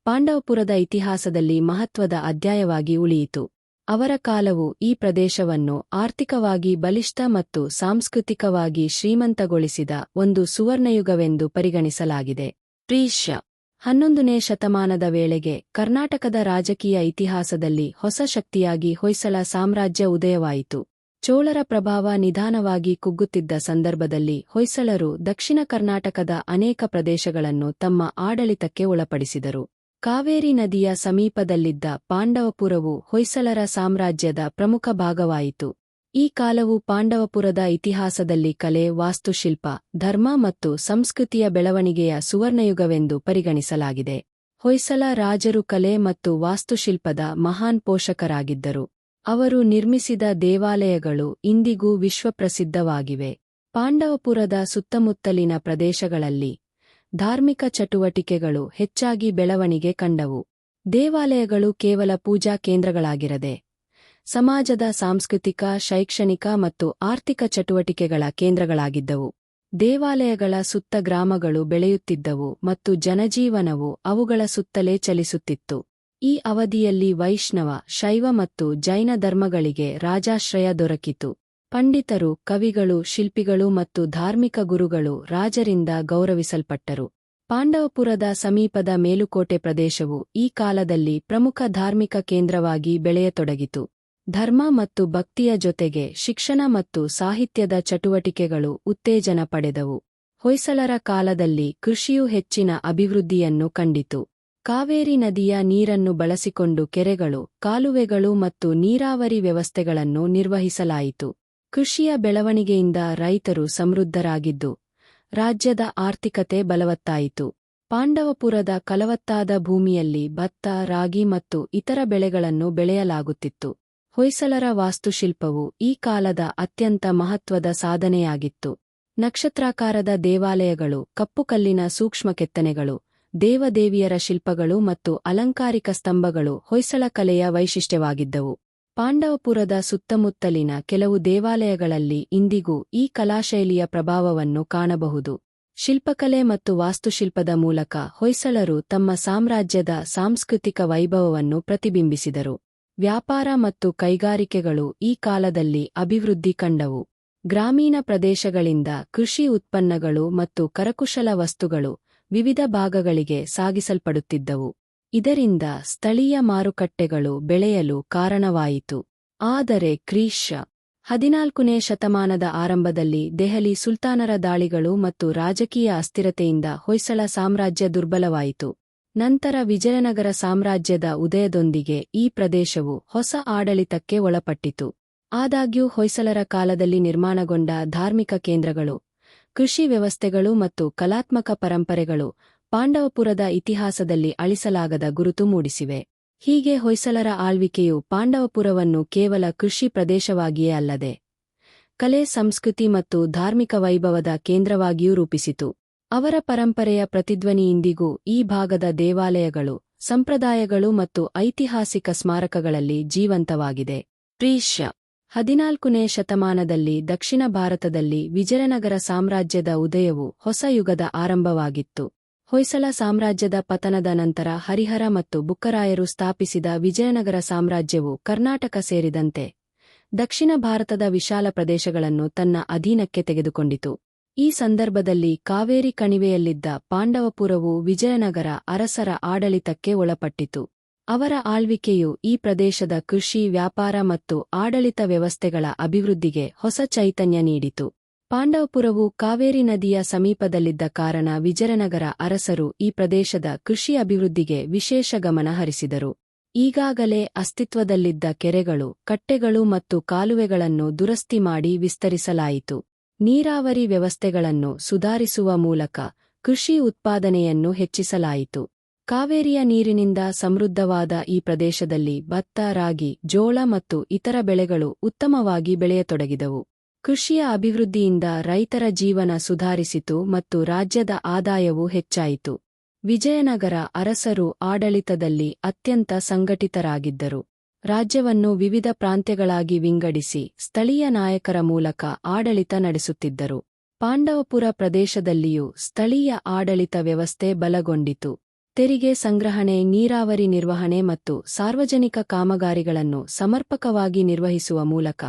ಪಾಂಡವಪುರದ ಇತಿಹಾಸದಲ್ಲಿ ಮಹತ್ವದ ಅಧ್ಯಾಯವಾಗಿ ಉಳಿಯಿತು. ಅವರ ಕಾಲವು ಈ ಪ್ರದೇಶವನ್ನು ಆರ್ಥಿಕವಾಗಿ ಬಲಿಷ್ಠ ಮತ್ತು ಸಾಂಸ್ಕೃತಿಕವಾಗಿ ಶ್ರೀಮಂತಗೊಳಿಸಿದ ಒಂದು ಸುವರ್ಣಯುಗವೆಂದು ಪರಿಗಣಿಸಲಾಗಿದೆ. ಕ್ರಿ.ಶ. 11ನೇ ಶತಮಾನದ ವೇಳೆಗೆ ಕರ್ನಾಟಕದ ರಾಜಕೀಯ ಇತಿಹಾಸದಲ್ಲಿ ಹೊಸ ಶಕ್ತಿಯಾಗಿ ಹೊಯ್ಸಳ ಸಾಮ್ರಾಜ್ಯ ಉದಯವಾಯಿತು. ಚೋಳರ ಪ್ರಭಾವ ನಿಧಾನವಾಗಿ ಕುಗ್ಗುತ್ತಿದ್ದ ಸಂದರ್ಭದಲ್ಲಿ ಹೊಯ್ಸಳರು ದಕ್ಷಿಣ ಕರ್ನಾಟಕದ ಅನೇಕ ಪ್ರದೇಶಗಳನ್ನು ತಮ್ಮ ಆಡಳಿತಕ್ಕೆ ಒಳಪಡಿಸಿದರು. ಕಾವೇರಿ ನದಿಯ ಸಮೀಪದಲ್ಲಿದ್ದ ಪಾಂಡವಪುರವು ಹೊಯ್ಸಳರ ಸಾಮ್ರಾಜ್ಯದ ಪ್ರಮುಖ ಭಾಗವಾಯಿತು. ಈ ಕಾಲವು ಪಾಂಡವಪುರದ ಇತಿಹಾಸದಲ್ಲಿ ಕಲೆ, ವಾಸ್ತುಶಿಲ್ಪ, ಧರ್ಮ ಮತ್ತು ಸಂಸ್ಕೃತಿಯ ಬೆಳವಣಿಗೆಯ ಸುವರ್ಣಯುಗವೆಂದು ಪರಿಗಣಿಸಲಾಗಿದೆ. ಹೊಯ್ಸಳ ರಾಜರು ಕಲೆ ಮತ್ತು ವಾಸ್ತುಶಿಲ್ಪದ ಮಹಾನ್ ಪೋಷಕರಾಗಿದ್ದರು. ಅವರು ನಿರ್ಮಿಸಿದ ದೇವಾಲಯಗಳು ಇಂದಿಗೂ ವಿಶ್ವಪ್ರಸಿದ್ಧವಾಗಿವೆ. ಪಾಂಡವಪುರದ ಸುತ್ತಮುತ್ತಲಿನ ಪ್ರದೇಶಗಳಲ್ಲಿ ಧಾರ್ಮಿಕ ಚಟುವಟಿಕೆಗಳು ಹೆಚ್ಚಾಗಿ ಬೆಳವಣಿಗೆ ಕಂಡವು. ದೇವಾಲಯಗಳು ಕೇವಲ ಪೂಜಾ ಕೇಂದ್ರಗಳಾಗಿರದೆ ಸಮಾಜದ ಸಾಂಸ್ಕೃತಿಕ, ಶೈಕ್ಷಣಿಕ ಮತ್ತು ಆರ್ಥಿಕ ಚಟುವಟಿಕೆಗಳ ಕೇಂದ್ರಗಳಾಗಿದ್ದವು. ದೇವಾಲಯಗಳ ಸುತ್ತ ಗ್ರಾಮಗಳು ಬೆಳೆಯುತ್ತಿದ್ದವು ಮತ್ತು ಜನಜೀವನವು ಅವುಗಳ ಸುತ್ತಲೇ ಚಲಿಸುತ್ತಿತ್ತು. ಈ ಅವಧಿಯಲ್ಲಿ ವೈಷ್ಣವ, ಶೈವ ಮತ್ತು ಜೈನ ಧರ್ಮಗಳಿಗೆ ರಾಜಾಶ್ರಯ ದೊರಕಿತು. ಪಂಡಿತರು, ಕವಿಗಳು, ಶಿಲ್ಪಿಗಳು ಮತ್ತು ಧಾರ್ಮಿಕ ಗುರುಗಳು ರಾಜರಿಂದ ಗೌರವಿಸಲ್ಪಟ್ಟರು. ಪಾಂಡವಪುರದ ಸಮೀಪದ ಮೇಲುಕೋಟೆ ಪ್ರದೇಶವು ಈ ಕಾಲದಲ್ಲಿ ಪ್ರಮುಖ ಧಾರ್ಮಿಕ ಕೇಂದ್ರವಾಗಿ ಬೆಳೆಯತೊಡಗಿತು. ಧರ್ಮ ಮತ್ತು ಭಕ್ತಿಯ ಜೊತೆಗೆ ಶಿಕ್ಷಣ ಮತ್ತು ಸಾಹಿತ್ಯದ ಚಟುವಟಿಕೆಗಳು ಉತ್ತೇಜನ ಪಡೆದವು. ಹೊಯ್ಸಳರ ಕಾಲದಲ್ಲಿ ಕೃಷಿಯು ಹೆಚ್ಚಿನ ಅಭಿವೃದ್ಧಿಯನ್ನು ಕಂಡಿತು. ಕಾವೇರಿ ನದಿಯ ನೀರನ್ನು ಬಳಸಿಕೊಂಡು ಕೆರೆಗಳು, ಕಾಲುವೆಗಳು ಮತ್ತು ನೀರಾವರಿ ವ್ಯವಸ್ಥೆಗಳನ್ನು ನಿರ್ವಹಿಸಲಾಯಿತು. ಕೃಷಿಯ ಬೆಳವಣಿಗೆಯಿಂದ ರೈತರು ಸಮೃದ್ಧರಾಗಿದ್ದು, ರಾಜ್ಯದ ಆರ್ಥಿಕತೆ ಬಲವತ್ತಾಯಿತು. ಪಾಂಡವಪುರದ ಫಲವತ್ತಾದ ಭೂಮಿಯಲ್ಲಿ ಭತ್ತ, ರಾಗಿ ಮತ್ತು ಇತರ ಬೆಳೆಗಳನ್ನು ಬೆಳೆಯಲಾಗುತ್ತಿತ್ತು. ಹೊಯ್ಸಳರ ವಾಸ್ತುಶಿಲ್ಪವು ಈ ಕಾಲದ ಅತ್ಯಂತ ಮಹತ್ವದ ಸಾಧನೆಯಾಗಿತ್ತು. ನಕ್ಷತ್ರಾಕಾರದ ದೇವಾಲಯಗಳು, ಕಪ್ಪುಕಲ್ಲಿನ ಸೂಕ್ಷ್ಮ ಕೆತ್ತನೆಗಳು, ದೇವದೇವಿಯರ ಶಿಲ್ಪಗಳು ಮತ್ತು ಅಲಂಕಾರಿಕ ಸ್ತಂಭಗಳು ಹೊಯ್ಸಳ ಕಲೆಯ ವೈಶಿಷ್ಟ್ಯವಾಗಿದ್ದವು. ಪಾಂಡವಪುರದ ಸುತ್ತಮುತ್ತಲಿನ ಕೆಲವು ದೇವಾಲಯಗಳಲ್ಲಿ ಇಂದಿಗೂ ಈ ಕಲಾಶೈಲಿಯ ಪ್ರಭಾವವನ್ನು ಕಾಣಬಹುದು. ಶಿಲ್ಪಕಲೆ ಮತ್ತು ವಾಸ್ತುಶಿಲ್ಪದ ಮೂಲಕ ಹೊಯ್ಸಳರು ತಮ್ಮ ಸಾಮ್ರಾಜ್ಯದ ಸಾಂಸ್ಕೃತಿಕ ವೈಭವವನ್ನು ಪ್ರತಿಬಿಂಬಿಸಿದರು. ವ್ಯಾಪಾರ ಮತ್ತು ಕೈಗಾರಿಕೆಗಳು ಈ ಕಾಲದಲ್ಲಿ ಅಭಿವೃದ್ಧಿ ಕಂಡವು. ಗ್ರಾಮೀಣ ಪ್ರದೇಶಗಳಿಂದ ಕೃಷಿ ಉತ್ಪನ್ನಗಳು ಮತ್ತು ಕರಕುಶಲ ವಸ್ತುಗಳು ವಿವಿಧ ಭಾಗಗಳಿಗೆ ಸಾಗಿಸಲ್ಪಡುತ್ತಿದ್ದವು. ಇದರಿಂದ ಸ್ಥಳೀಯ ಮಾರುಕಟ್ಟೆಗಳು ಬೆಳೆಯಲು ಕಾರಣವಾಯಿತು. ಆದರೆ ಕ್ರಿ.ಶ. 14ನೇ ಶತಮಾನದ ಆರಂಭದಲ್ಲಿ ದೆಹಲಿ ಸುಲ್ತಾನರ ದಾಳಿಗಳು ಮತ್ತು ರಾಜಕೀಯ ಅಸ್ಥಿರತೆಯಿಂದ ಹೊಯ್ಸಳ ಸಾಮ್ರಾಜ್ಯ ದುರ್ಬಲವಾಯಿತು. ನಂತರ ವಿಜಯನಗರ ಸಾಮ್ರಾಜ್ಯದ ಉದಯದೊಂದಿಗೆ ಈ ಪ್ರದೇಶವು ಹೊಸ ಆಡಳಿತಕ್ಕೆ ಒಳಪಟ್ಟಿತು. ಆದಾಗ್ಯೂ ಹೊಯ್ಸಳರ ಕಾಲದಲ್ಲಿ ನಿರ್ಮಾಣಗೊಂಡ ಧಾರ್ಮಿಕ ಕೇಂದ್ರಗಳು, ಕೃಷಿ ವ್ಯವಸ್ಥೆಗಳು ಮತ್ತು ಕಲಾತ್ಮಕ ಪರಂಪರೆಗಳು ಪಾಂಡವಪುರದ ಇತಿಹಾಸದಲ್ಲಿ ಅಳಿಸಲಾಗದ ಗುರುತು ಮೂಡಿಸಿವೆ. ಹೀಗೆ ಹೊಯ್ಸಳರ ಆಳ್ವಿಕೆಯು ಪಾಂಡವಪುರವನ್ನು ಕೇವಲ ಕೃಷಿ ಪ್ರದೇಶವಾಗಿಯೇ ಅಲ್ಲದೆ ಕಲೆ, ಸಂಸ್ಕೃತಿ ಮತ್ತು ಧಾರ್ಮಿಕ ವೈಭವದ ಕೇಂದ್ರವಾಗಿಯೂ ರೂಪಿಸಿತು. ಅವರ ಪರಂಪರೆಯ ಪ್ರತಿಧ್ವನಿ ಇಂದಿಗೂ ಈ ಭಾಗದ ದೇವಾಲಯಗಳು, ಸಂಪ್ರದಾಯಗಳು ಮತ್ತು ಐತಿಹಾಸಿಕ ಸ್ಮಾರಕಗಳಲ್ಲಿ ಜೀವಂತವಾಗಿದೆ. ಕ್ರಿ.ಶ. 14ನೇ ಶತಮಾನದಲ್ಲಿ ದಕ್ಷಿಣ ಭಾರತದಲ್ಲಿ ವಿಜಯನಗರ ಸಾಮ್ರಾಜ್ಯದ ಉದಯವು ಹೊಸ ಯುಗದ ಆರಂಭವಾಗಿತ್ತು. ಹೊಯ್ಸಳ ಸಾಮ್ರಾಜ್ಯದ ಪತನದ ನಂತರ ಹರಿಹರ ಮತ್ತು ಬುಕ್ಕರಾಯರು ಸ್ಥಾಪಿಸಿದ ವಿಜಯನಗರ ಸಾಮ್ರಾಜ್ಯವು ಕರ್ನಾಟಕ ಸೇರಿದಂತೆ ದಕ್ಷಿಣ ಭಾರತದ ವಿಶಾಲ ಪ್ರದೇಶಗಳನ್ನು ತನ್ನ ಅಧೀನಕ್ಕೆ ತೆಗೆದುಕೊಂಡಿತು. ಈ ಸಂದರ್ಭದಲ್ಲಿ ಕಾವೇರಿ ಕಣಿವೆಯಲ್ಲಿದ್ದ ಪಾಂಡವಪುರವು ವಿಜಯನಗರ ಅರಸರ ಆಡಳಿತಕ್ಕೆ ಒಳಪಟ್ಟಿತು. ಅವರ ಆಳ್ವಿಕೆಯು ಈ ಪ್ರದೇಶದ ಕೃಷಿ, ವ್ಯಾಪಾರ ಮತ್ತು ಆಡಳಿತ ವ್ಯವಸ್ಥೆಗಳ ಅಭಿವೃದ್ಧಿಗೆ ಹೊಸ ಚೈತನ್ಯ ನೀಡಿತು. ಪಾಂಡವಪುರವು ಕಾವೇರಿ ನದಿಯ ಸಮೀಪದಲ್ಲಿದ್ದ ಕಾರಣ ವಿಜಯನಗರ ಅರಸರು ಈ ಪ್ರದೇಶದ ಕೃಷಿ ಅಭಿವೃದ್ಧಿಗೆ ವಿಶೇಷ ಗಮನ ಹರಿಸಿದರು. ಈಗಾಗಲೇ ಅಸ್ತಿತ್ವದಲ್ಲಿದ್ದ ಕೆರೆಗಳು, ಕಟ್ಟೆಗಳು ಮತ್ತು ಕಾಲುವೆಗಳನ್ನು ದುರಸ್ತಿ ಮಾಡಿ ವಿಸ್ತರಿಸಲಾಯಿತು. ನೀರಾವರಿ ವ್ಯವಸ್ಥೆಗಳನ್ನು ಸುಧಾರಿಸುವ ಮೂಲಕ ಕೃಷಿ ಉತ್ಪಾದನೆಯನ್ನು ಹೆಚ್ಚಿಸಲಾಯಿತು. ಕಾವೇರಿಯ ನೀರಿನಿಂದ ಸಮೃದ್ಧವಾದ ಈ ಪ್ರದೇಶದಲ್ಲಿ ಭತ್ತ, ರಾಗಿ, ಜೋಳ ಮತ್ತು ಇತರ ಬೆಳೆಗಳು ಉತ್ತಮವಾಗಿ ಬೆಳೆಯತೊಡಗಿದವು. ಕೃಷಿಯ ಅಭಿವೃದ್ಧಿಯಿಂದ ರೈತರ ಜೀವನ ಸುಧಾರಿಸಿತು ಮತ್ತು ರಾಜ್ಯದ ಆದಾಯವೂ ಹೆಚ್ಚಾಯಿತು. ವಿಜಯನಗರ ಅರಸರು ಆಡಳಿತದಲ್ಲಿ ಅತ್ಯಂತ ಸಂಘಟಿತರಾಗಿದ್ದರು. ರಾಜ್ಯವನ್ನು ವಿವಿಧ ಪ್ರಾಂತ್ಯಗಳಾಗಿ ವಿಂಗಡಿಸಿ ಸ್ಥಳೀಯ ನಾಯಕರ ಮೂಲಕ ಆಡಳಿತ ನಡೆಸುತ್ತಿದ್ದರು. ಪಾಂಡವಪುರ ಪ್ರದೇಶದಲ್ಲಿಯೂ ಸ್ಥಳೀಯ ಆಡಳಿತ ವ್ಯವಸ್ಥೆ ಬಲಗೊಂಡಿತು. ತೆರಿಗೆ ಸಂಗ್ರಹಣೆ, ನೀರಾವರಿ ನಿರ್ವಹಣೆ ಮತ್ತು ಸಾರ್ವಜನಿಕ ಕಾಮಗಾರಿಗಳನ್ನು ಸಮರ್ಪಕವಾಗಿ ನಿರ್ವಹಿಸುವ ಮೂಲಕ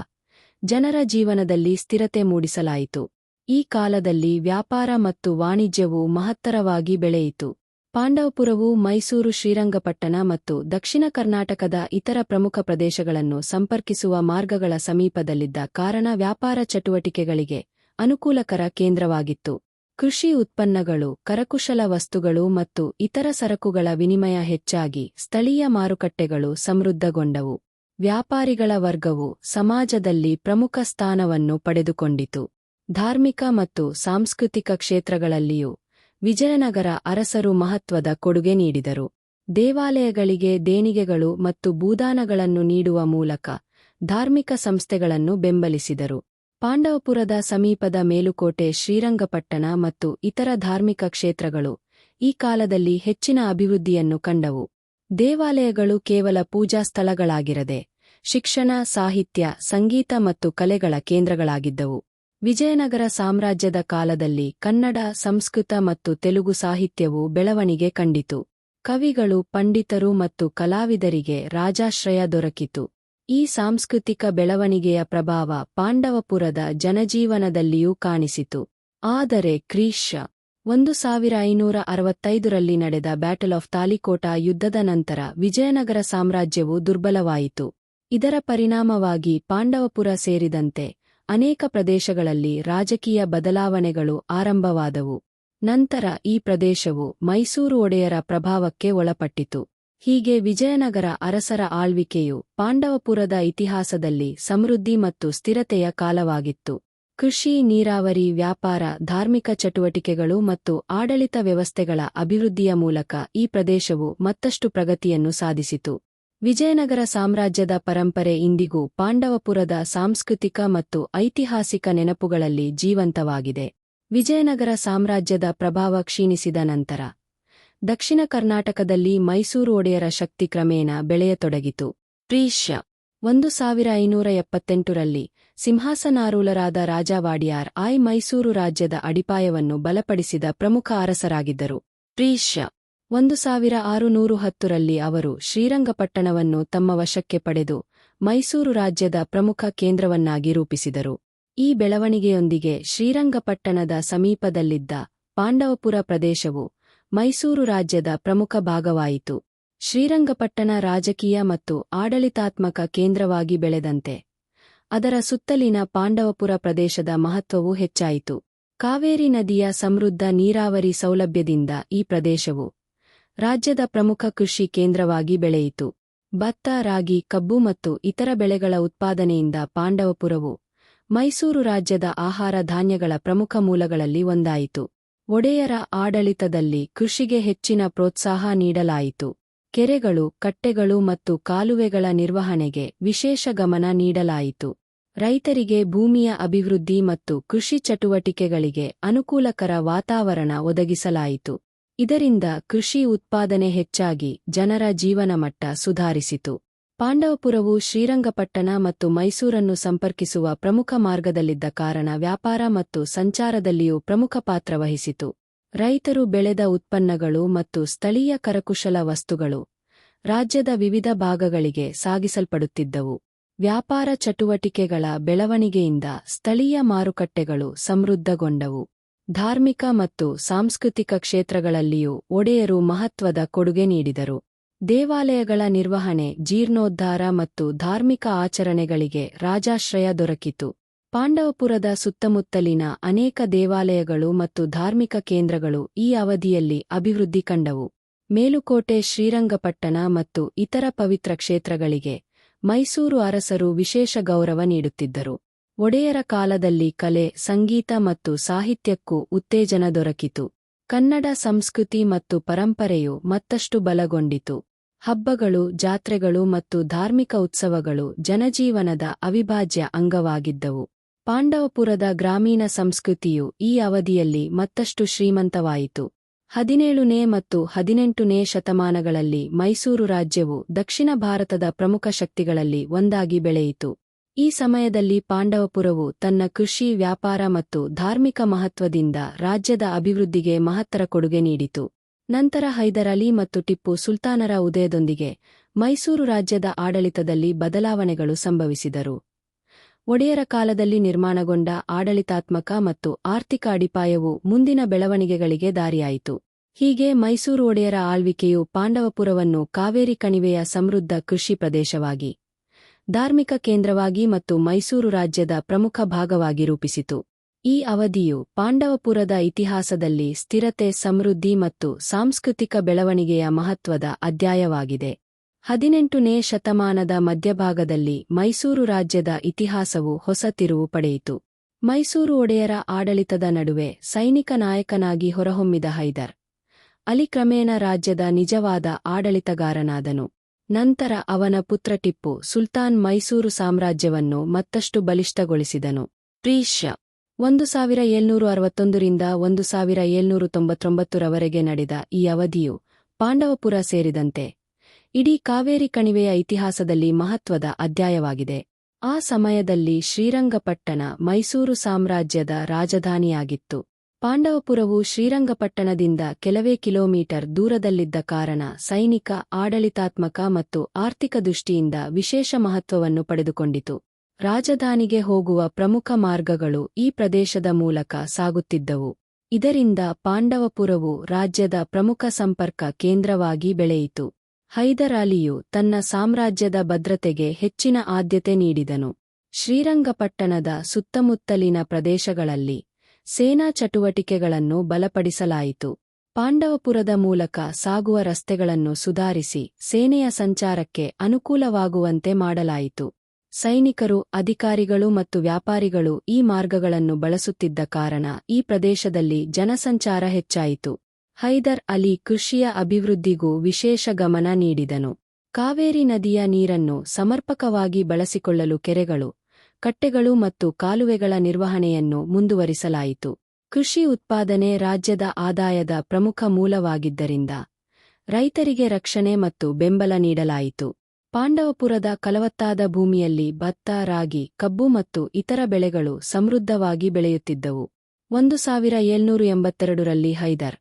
ಜನರ ಜೀವನದಲ್ಲಿ ಸ್ಥಿರತೆ ಮೂಡಿಸಲಾಯಿತು. ಈ ಕಾಲದಲ್ಲಿ ವ್ಯಾಪಾರ ಮತ್ತು ವಾಣಿಜ್ಯವು ಮಹತ್ತರವಾಗಿ ಬೆಳೆಯಿತು. ಪಾಂಡವಪುರವು ಮೈಸೂರು, ಶ್ರೀರಂಗಪಟ್ಟಣ ಮತ್ತು ದಕ್ಷಿಣ ಕರ್ನಾಟಕದ ಇತರ ಪ್ರಮುಖ ಪ್ರದೇಶಗಳನ್ನು ಸಂಪರ್ಕಿಸುವ ಮಾರ್ಗಗಳ ಸಮೀಪದಲ್ಲಿದ್ದ ಕಾರಣ ವ್ಯಾಪಾರ ಚಟುವಟಿಕೆಗಳಿಗೆ ಅನುಕೂಲಕರ ಕೇಂದ್ರವಾಗಿತ್ತು. ಕೃಷಿ ಉತ್ಪನ್ನಗಳು, ಕರಕುಶಲ ವಸ್ತುಗಳು ಮತ್ತು ಇತರ ಸರಕುಗಳ ವಿನಿಮಯ ಹೆಚ್ಚಾಗಿ ಸ್ಥಳೀಯ ಮಾರುಕಟ್ಟೆಗಳು ಸಮೃದ್ಧಗೊಂಡವು. ವ್ಯಾಪಾರಿಗಳ ವರ್ಗವು ಸಮಾಜದಲ್ಲಿ ಪ್ರಮುಖ ಸ್ಥಾನವನ್ನು ಪಡೆದುಕೊಂಡಿತು. ಧಾರ್ಮಿಕ ಮತ್ತು ಸಾಂಸ್ಕೃತಿಕ ಕ್ಷೇತ್ರಗಳಲ್ಲಿಯೂ ವಿಜಯನಗರ ಅರಸರು ಮಹತ್ವದ ಕೊಡುಗೆ ನೀಡಿದರು. ದೇವಾಲಯಗಳಿಗೆ ದೇಣಿಗೆಗಳು ಮತ್ತು ಭೂದಾನಗಳನ್ನು ನೀಡುವ ಮೂಲಕ ಧಾರ್ಮಿಕ ಸಂಸ್ಥೆಗಳನ್ನು ಬೆಂಬಲಿಸಿದರು. ಪಾಂಡವಪುರದ ಸಮೀಪದ ಮೇಲುಕೋಟೆ, ಶ್ರೀರಂಗಪಟ್ಟಣ ಮತ್ತು ಇತರ ಧಾರ್ಮಿಕ ಕ್ಷೇತ್ರಗಳು ಈ ಕಾಲದಲ್ಲಿ ಹೆಚ್ಚಿನ ಅಭಿವೃದ್ಧಿಯನ್ನು ಕಂಡವು. ದೇವಾಲಯಗಳು ಕೇವಲ ಪೂಜಾ ಸ್ಥಳಗಳಾಗಿರದೆ ಶಿಕ್ಷಣ, ಸಾಹಿತ್ಯ, ಸಂಗೀತ ಮತ್ತು ಕಲೆಗಳ ಕೇಂದ್ರಗಳಾಗಿದ್ದವು. ವಿಜಯನಗರ ಸಾಮ್ರಾಜ್ಯದ ಕಾಲದಲ್ಲಿ ಕನ್ನಡ, ಸಂಸ್ಕೃತ ಮತ್ತು ತೆಲುಗು ಸಾಹಿತ್ಯವು ಬೆಳವಣಿಗೆ ಕಂಡಿತು. ಕವಿಗಳು, ಪಂಡಿತರು ಮತ್ತು ಕಲಾವಿದರಿಗೆ ರಾಜಾಶ್ರಯ ದೊರಕಿತು. ಈ ಸಾಂಸ್ಕೃತಿಕ ಬೆಳವಣಿಗೆಯ ಪ್ರಭಾವ ಪಾಂಡವಪುರದ ಜನಜೀವನದಲ್ಲಿಯೂ ಕಾಣಿಸಿತು. ಆದರೆ ಕ್ರಿ.ಶ. 1565ರಲ್ಲಿ ನಡೆದ ಬ್ಯಾಟಲ್ ಆಫ್ ತಾಲಿಕೋಟಾ ಯುದ್ಧದ ನಂತರ ವಿಜಯನಗರ ಸಾಮ್ರಾಜ್ಯವು ದುರ್ಬಲವಾಯಿತು. ಇದರ ಪರಿಣಾಮವಾಗಿ ಪಾಂಡವಪುರ ಸೇರಿದಂತೆ ಅನೇಕ ಪ್ರದೇಶಗಳಲ್ಲಿ ರಾಜಕೀಯ ಬದಲಾವಣೆಗಳು ಆರಂಭವಾದವು. ನಂತರ ಈ ಪ್ರದೇಶವು ಮೈಸೂರು ಒಡೆಯರ ಪ್ರಭಾವಕ್ಕೆ ಒಳಪಟ್ಟಿತು. ಹೀಗೆ ವಿಜಯನಗರ ಅರಸರ ಆಳ್ವಿಕೆಯು ಪಾಂಡವಪುರದ ಇತಿಹಾಸದಲ್ಲಿ ಸಮೃದ್ಧಿ ಮತ್ತು ಸ್ಥಿರತೆಯ ಕಾಲವಾಗಿತ್ತು. ಕೃಷಿ, ನೀರಾವರಿ, ವ್ಯಾಪಾರ, ಧಾರ್ಮಿಕ ಚಟುವಟಿಕೆಗಳು ಮತ್ತು ಆಡಳಿತ ವ್ಯವಸ್ಥೆಗಳ ಅಭಿವೃದ್ಧಿಯ ಮೂಲಕ ಈ ಪ್ರದೇಶವು ಮತ್ತಷ್ಟು ಪ್ರಗತಿಯನ್ನು ಸಾಧಿಸಿತು. ವಿಜಯನಗರ ಸಾಮ್ರಾಜ್ಯದ ಪರಂಪರೆ ಇಂದಿಗೂ ಪಾಂಡವಪುರದ ಸಾಂಸ್ಕೃತಿಕ ಮತ್ತು ಐತಿಹಾಸಿಕ ನೆನಪುಗಳಲ್ಲಿ ಜೀವಂತವಾಗಿದೆ. ವಿಜಯನಗರ ಸಾಮ್ರಾಜ್ಯದ ಪ್ರಭಾವ ಕ್ಷೀಣಿಸಿದ ನಂತರ ದಕ್ಷಿಣ ಕರ್ನಾಟಕದಲ್ಲಿ ಮೈಸೂರು ಒಡೆಯರ ಶಕ್ತಿ ಕ್ರಮೇಣ ಬೆಳೆಯತೊಡಗಿತು. ಕ್ರಿ.ಶ. 1578ರಲ್ಲಿ ಸಿಂಹಾಸನಾರೂಢರಾದ ರಾಜ ವಾಡಿಯಾರ್ ಮೈಸೂರು ರಾಜ್ಯದ ಅಡಿಪಾಯವನ್ನು ಬಲಪಡಿಸಿದ ಪ್ರಮುಖ ಅರಸರಾಗಿದ್ದರು. ಕ್ರಿ.ಶ. 1610ರಲ್ಲಿ ಅವರು ಶ್ರೀರಂಗಪಟ್ಟಣವನ್ನು ತಮ್ಮ ವಶಕ್ಕೆ ಪಡೆದು ಮೈಸೂರು ರಾಜ್ಯದ ಪ್ರಮುಖ ಕೇಂದ್ರವನ್ನಾಗಿ ರೂಪಿಸಿದರು. ಈ ಬೆಳವಣಿಗೆಯೊಂದಿಗೆ ಶ್ರೀರಂಗಪಟ್ಟಣದ ಸಮೀಪದಲ್ಲಿದ್ದ ಪಾಂಡವಪುರ ಪ್ರದೇಶವು ಮೈಸೂರು ರಾಜ್ಯದ ಪ್ರಮುಖ ಭಾಗವಾಯಿತು. ಶ್ರೀರಂಗಪಟ್ಟಣ ರಾಜಕೀಯ ಮತ್ತು ಆಡಳಿತಾತ್ಮಕ ಕೇಂದ್ರವಾಗಿ ಬೆಳೆದಂತೆ ಅದರ ಸುತ್ತಲಿನ ಪಾಂಡವಪುರ ಪ್ರದೇಶದ ಮಹತ್ವವೂ ಹೆಚ್ಚಾಯಿತು. ಕಾವೇರಿ ನದಿಯ ಸಮೃದ್ಧ ನೀರಾವರಿ ಸೌಲಭ್ಯದಿಂದ ಈ ಪ್ರದೇಶವು ರಾಜ್ಯದ ಪ್ರಮುಖ ಕೃಷಿ ಕೇಂದ್ರವಾಗಿ ಬೆಳೆಯಿತು. ಭತ್ತ, ರಾಗಿ, ಕಬ್ಬು ಮತ್ತು ಇತರ ಬೆಳೆಗಳ ಉತ್ಪಾದನೆಯಿಂದ ಪಾಂಡವಪುರವು ಮೈಸೂರು ರಾಜ್ಯದ ಆಹಾರ ಧಾನ್ಯಗಳ ಪ್ರಮುಖ ಮೂಲಗಳಲ್ಲಿ ಒಂದಾಯಿತು. ಒಡೆಯರ ಆಡಳಿತದಲ್ಲಿ ಕೃಷಿಗೆ ಹೆಚ್ಚಿನ ಪ್ರೋತ್ಸಾಹ ನೀಡಲಾಯಿತು. ಕೆರೆಗಳು, ಕಟ್ಟೆಗಳು ಮತ್ತು ಕಾಲುವೆಗಳ ನಿರ್ವಹಣೆಗೆ ವಿಶೇಷ ಗಮನ ನೀಡಲಾಯಿತು. ರೈತರಿಗೆ ಭೂಮಿಯ ಅಭಿವೃದ್ಧಿ ಮತ್ತು ಕೃಷಿ ಚಟುವಟಿಕೆಗಳಿಗೆ ಅನುಕೂಲಕರ ವಾತಾವರಣ ಒದಗಿಸಲಾಯಿತು. ಇದರಿಂದ ಕೃಷಿ ಉತ್ಪಾದನೆ ಹೆಚ್ಚಾಗಿ ಜನರ ಜೀವನಮಟ್ಟ ಸುಧಾರಿಸಿತು. ಪಾಂಡವಪುರವು ಶ್ರೀರಂಗಪಟ್ಟಣ ಮತ್ತು ಮೈಸೂರನ್ನು ಸಂಪರ್ಕಿಸುವ ಪ್ರಮುಖ ಮಾರ್ಗದಲ್ಲಿದ್ದ ಕಾರಣ ವ್ಯಾಪಾರ ಮತ್ತು ಸಂಚಾರದಲ್ಲಿಯೂ ಪ್ರಮುಖ ಪಾತ್ರ ವಹಿಸಿತು. ರೈತರು ಬೆಳೆದ ಉತ್ಪನ್ನಗಳು ಮತ್ತು ಸ್ಥಳೀಯ ಕರಕುಶಲ ವಸ್ತುಗಳು ರಾಜ್ಯದ ವಿವಿಧ ಭಾಗಗಳಿಗೆ ಸಾಗಿಸಲ್ಪಡುತ್ತಿದ್ದವು. ವ್ಯಾಪಾರ ಚಟುವಟಿಕೆಗಳ ಬೆಳವಣಿಗೆಯಿಂದ ಸ್ಥಳೀಯ ಮಾರುಕಟ್ಟೆಗಳು ಸಮೃದ್ಧಗೊಂಡವು. ಧಾರ್ಮಿಕ ಮತ್ತು ಸಾಂಸ್ಕೃತಿಕ ಕ್ಷೇತ್ರಗಳಲ್ಲಿಯೂ ಒಡೆಯರು ಮಹತ್ವದ ಕೊಡುಗೆ ನೀಡಿದರು. ದೇವಾಲಯಗಳ ನಿರ್ವಹಣೆ, ಜೀರ್ಣೋದ್ಧಾರ ಮತ್ತು ಧಾರ್ಮಿಕ ಆಚರಣೆಗಳಿಗೆ ರಾಜಾಶ್ರಯ ದೊರಕಿತು. ಪಾಂಡವಪುರದ ಸುತ್ತಮುತ್ತಲಿನ ಅನೇಕ ದೇವಾಲಯಗಳು ಮತ್ತು ಧಾರ್ಮಿಕ ಕೇಂದ್ರಗಳು ಈ ಅವಧಿಯಲ್ಲಿ ಅಭಿವೃದ್ಧಿ ಕಂಡವು. ಮೇಲುಕೋಟೆ, ಶ್ರೀರಂಗಪಟ್ಟಣ ಮತ್ತು ಇತರ ಪವಿತ್ರ ಕ್ಷೇತ್ರಗಳಿಗೆ ಮೈಸೂರು ಅರಸರು ವಿಶೇಷ ಗೌರವ ನೀಡುತ್ತಿದ್ದರು. ಒಡೆಯರ ಕಾಲದಲ್ಲಿ ಕಲೆ, ಸಂಗೀತ ಮತ್ತು ಸಾಹಿತ್ಯಕ್ಕೂ ಉತ್ತೇಜನ ದೊರಕಿತು. ಕನ್ನಡ ಸಂಸ್ಕೃತಿ ಮತ್ತು ಪರಂಪರೆಯು ಮತ್ತಷ್ಟು ಬಲಗೊಂಡಿತು. ಹಬ್ಬಗಳು, ಜಾತ್ರೆಗಳು ಮತ್ತು ಧಾರ್ಮಿಕ ಉತ್ಸವಗಳು ಜನಜೀವನದ ಅವಿಭಾಜ್ಯ ಅಂಗವಾಗಿದ್ದವು. ಪಾಂಡವಪುರದ ಗ್ರಾಮೀಣ ಸಂಸ್ಕೃತಿಯು ಈ ಅವಧಿಯಲ್ಲಿ ಮತ್ತಷ್ಟು ಶ್ರೀಮಂತವಾಯಿತು. 17ನೇ ಮತ್ತು 18ನೇ ಶತಮಾನಗಳಲ್ಲಿ ಮೈಸೂರು ರಾಜ್ಯವು ದಕ್ಷಿಣ ಭಾರತದ ಪ್ರಮುಖ ಶಕ್ತಿಗಳಲ್ಲಿ ಒಂದಾಗಿ ಬೆಳೆಯಿತು. ಈ ಸಮಯದಲ್ಲಿ ಪಾಂಡವಪುರವು ತನ್ನ ಕೃಷಿ, ವ್ಯಾಪಾರ ಮತ್ತು ಧಾರ್ಮಿಕ ಮಹತ್ವದಿಂದ ರಾಜ್ಯದ ಅಭಿವೃದ್ಧಿಗೆ ಮಹತ್ತರ ಕೊಡುಗೆ ನೀಡಿತು. ನಂತರ ಹೈದರ್ ಅಲಿ ಮತ್ತು ಟಿಪ್ಪು ಸುಲ್ತಾನರ ಉದಯದೊಂದಿಗೆ ಮೈಸೂರು ರಾಜ್ಯದ ಆಡಳಿತದಲ್ಲಿ ಬದಲಾವಣೆಗಳು ಸಂಭವಿಸಿದರು. ಒಡೆಯರ ಕಾಲದಲ್ಲಿ ನಿರ್ಮಾಣಗೊಂಡ ಆಡಳಿತಾತ್ಮಕ ಮತ್ತು ಆರ್ಥಿಕ ಅಡಿಪಾಯವು ಮುಂದಿನ ಬೆಳವಣಿಗೆಗಳಿಗೆ ದಾರಿಯಾಯಿತು. ಹೀಗೆ ಮೈಸೂರು ಒಡೆಯರ ಆಳ್ವಿಕೆಯು ಪಾಂಡವಪುರವನ್ನು ಕಾವೇರಿ ಕಣಿವೆಯ ಸಮೃದ್ಧ ಕೃಷಿ ಪ್ರದೇಶವಾಗಿ, ಧಾರ್ಮಿಕ ಕೇಂದ್ರವಾಗಿ ಮತ್ತು ಮೈಸೂರು ರಾಜ್ಯದ ಪ್ರಮುಖ ಭಾಗವಾಗಿ ರೂಪಿಸಿತು. ಈ ಅವಧಿಯು ಪಾಂಡವಪುರದ ಇತಿಹಾಸದಲ್ಲಿ ಸ್ಥಿರತೆ, ಸಮೃದ್ಧಿ ಮತ್ತು ಸಾಂಸ್ಕೃತಿಕ ಬೆಳವಣಿಗೆಯ ಮಹತ್ವದ ಅಧ್ಯಾಯವಾಗಿದೆ. 18ನೇ ಶತಮಾನದ ಮಧ್ಯಭಾಗದಲ್ಲಿ ಮೈಸೂರು ರಾಜ್ಯದ ಇತಿಹಾಸವು ಹೊಸ ತಿರುವು ಪಡೆಯಿತು. ಮೈಸೂರು ಒಡೆಯರ ಆಡಳಿತದ ನಡುವೆ ಸೈನಿಕ ನಾಯಕನಾಗಿ ಹೊರಹೊಮ್ಮಿದ ಹೈದರ್ ಅಲಿ ಕ್ರಮೇಣ ರಾಜ್ಯದ ನಿಜವಾದ ಆಡಳಿತಗಾರನಾದನು. ನಂತರ ಅವನ ಪುತ್ರ ಟಿಪ್ಪು ಸುಲ್ತಾನ್ ಮೈಸೂರು ಸಾಮ್ರಾಜ್ಯವನ್ನು ಮತ್ತಷ್ಟು ಬಲಿಷ್ಠಗೊಳಿಸಿದನು. ಕ್ರಿ.ಶ. 1761 ರಿಂದ 1799 ರವರೆಗೆ ನಡೆದ ಈ ಅವಧಿಯು ಪಾಂಡವಪುರ ಸೇರಿದಂತೆ ಇಡೀ ಕಾವೇರಿ ಕಣಿವೆಯ ಇತಿಹಾಸದಲ್ಲಿ ಮಹತ್ವದ ಅಧ್ಯಾಯವಾಗಿದೆ. ಆ ಸಮಯದಲ್ಲಿ ಶ್ರೀರಂಗಪಟ್ಟಣ ಮೈಸೂರು ಸಾಮ್ರಾಜ್ಯದ ರಾಜಧಾನಿಯಾಗಿತ್ತು. ಪಾಂಡವಪುರವು ಶ್ರೀರಂಗಪಟ್ಟಣದಿಂದ ಕೆಲವೇ ಕಿಲೋಮೀಟರ್ ದೂರದಲ್ಲಿದ್ದ ಕಾರಣ ಸೈನಿಕ, ಆಡಳಿತಾತ್ಮಕ ಮತ್ತು ಆರ್ಥಿಕ ದೃಷ್ಟಿಯಿಂದ ವಿಶೇಷ ಮಹತ್ವವನ್ನು ಪಡೆದುಕೊಂಡಿತು. ರಾಜಧಾನಿಗೆ ಹೋಗುವ ಪ್ರಮುಖ ಮಾರ್ಗಗಳು ಈ ಪ್ರದೇಶದ ಮೂಲಕ ಸಾಗುತ್ತಿದ್ದವು. ಇದರಿಂದ ಪಾಂಡವಪುರವು ರಾಜ್ಯದ ಪ್ರಮುಖ ಸಂಪರ್ಕ ಕೇಂದ್ರವಾಗಿ ಬೆಳೆಯಿತು. ಹೈದರ್ ಅಲಿಯು ತನ್ನ ಸಾಮ್ರಾಜ್ಯದ ಭದ್ರತೆಗೆ ಹೆಚ್ಚಿನ ಆದ್ಯತೆ ನೀಡಿದನು. ಶ್ರೀರಂಗಪಟ್ಟಣದ ಸುತ್ತಮುತ್ತಲಿನ ಪ್ರದೇಶಗಳಲ್ಲಿ ಸೇನಾ ಚಟುವಟಿಕೆಗಳನ್ನು ಬಲಪಡಿಸಲಾಯಿತು. ಪಾಂಡವಪುರದ ಮೂಲಕ ಸಾಗುವ ರಸ್ತೆಗಳನ್ನು ಸುಧಾರಿಸಿ ಸೇನೆಯ ಸಂಚಾರಕ್ಕೆ ಅನುಕೂಲವಾಗುವಂತೆ ಮಾಡಲಾಯಿತು. ಸೈನಿಕರು, ಅಧಿಕಾರಿಗಳು ಮತ್ತು ವ್ಯಾಪಾರಿಗಳು ಈ ಮಾರ್ಗಗಳನ್ನು ಬಳಸುತ್ತಿದ್ದ ಕಾರಣ ಈ ಪ್ರದೇಶದಲ್ಲಿ ಜನಸಂಚಾರ ಹೆಚ್ಚಾಯಿತು. ಹೈದರ್ ಅಲಿ ಕೃಷಿಯ ಅಭಿವೃದ್ಧಿಗೂ ವಿಶೇಷ ಗಮನ ನೀಡಿದನು. ಕಾವೇರಿ ನದಿಯ ನೀರನ್ನು ಸಮರ್ಪಕವಾಗಿ ಬಳಸಿಕೊಳ್ಳಲು ಕೆರೆಗಳು, ಕಟ್ಟೆಗಳು ಮತ್ತು ಕಾಲುವೆಗಳ ನಿರ್ವಹಣೆಯನ್ನು ಮುಂದುವರಿಸಲಾಯಿತು. ಕೃಷಿ ಉತ್ಪಾದನೆ ರಾಜ್ಯದ ಆದಾಯದ ಪ್ರಮುಖ ಮೂಲವಾಗಿದ್ದರಿಂದ ರೈತರಿಗೆ ರಕ್ಷಣೆ ಮತ್ತು ಬೆಂಬಲ ನೀಡಲಾಯಿತು. ಪಾಂಡವಪುರದ ಫಲವತ್ತಾದ ಭೂಮಿಯಲ್ಲಿ ಭತ್ತ, ರಾಗಿ, ಕಬ್ಬು ಮತ್ತು ಇತರ ಬೆಳೆಗಳು ಸಮೃದ್ಧವಾಗಿ ಬೆಳೆಯುತ್ತಿದ್ದವು. 1782 ರಲ್ಲಿ ಹೈದರ್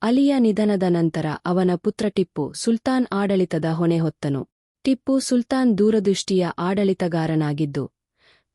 ಅಲಿಯ ನಿಧನದ ನಂತರ ಅವನ ಪುತ್ರ ಟಿಪ್ಪು ಸುಲ್ತಾನ್ ಆಡಳಿತದ ಹೊಣೆ ಹೊತ್ತನು. ಟಿಪ್ಪು ಸುಲ್ತಾನ್ ದೂರದೃಷ್ಟಿಯ ಆಡಳಿತಗಾರನಾಗಿದ್ದು,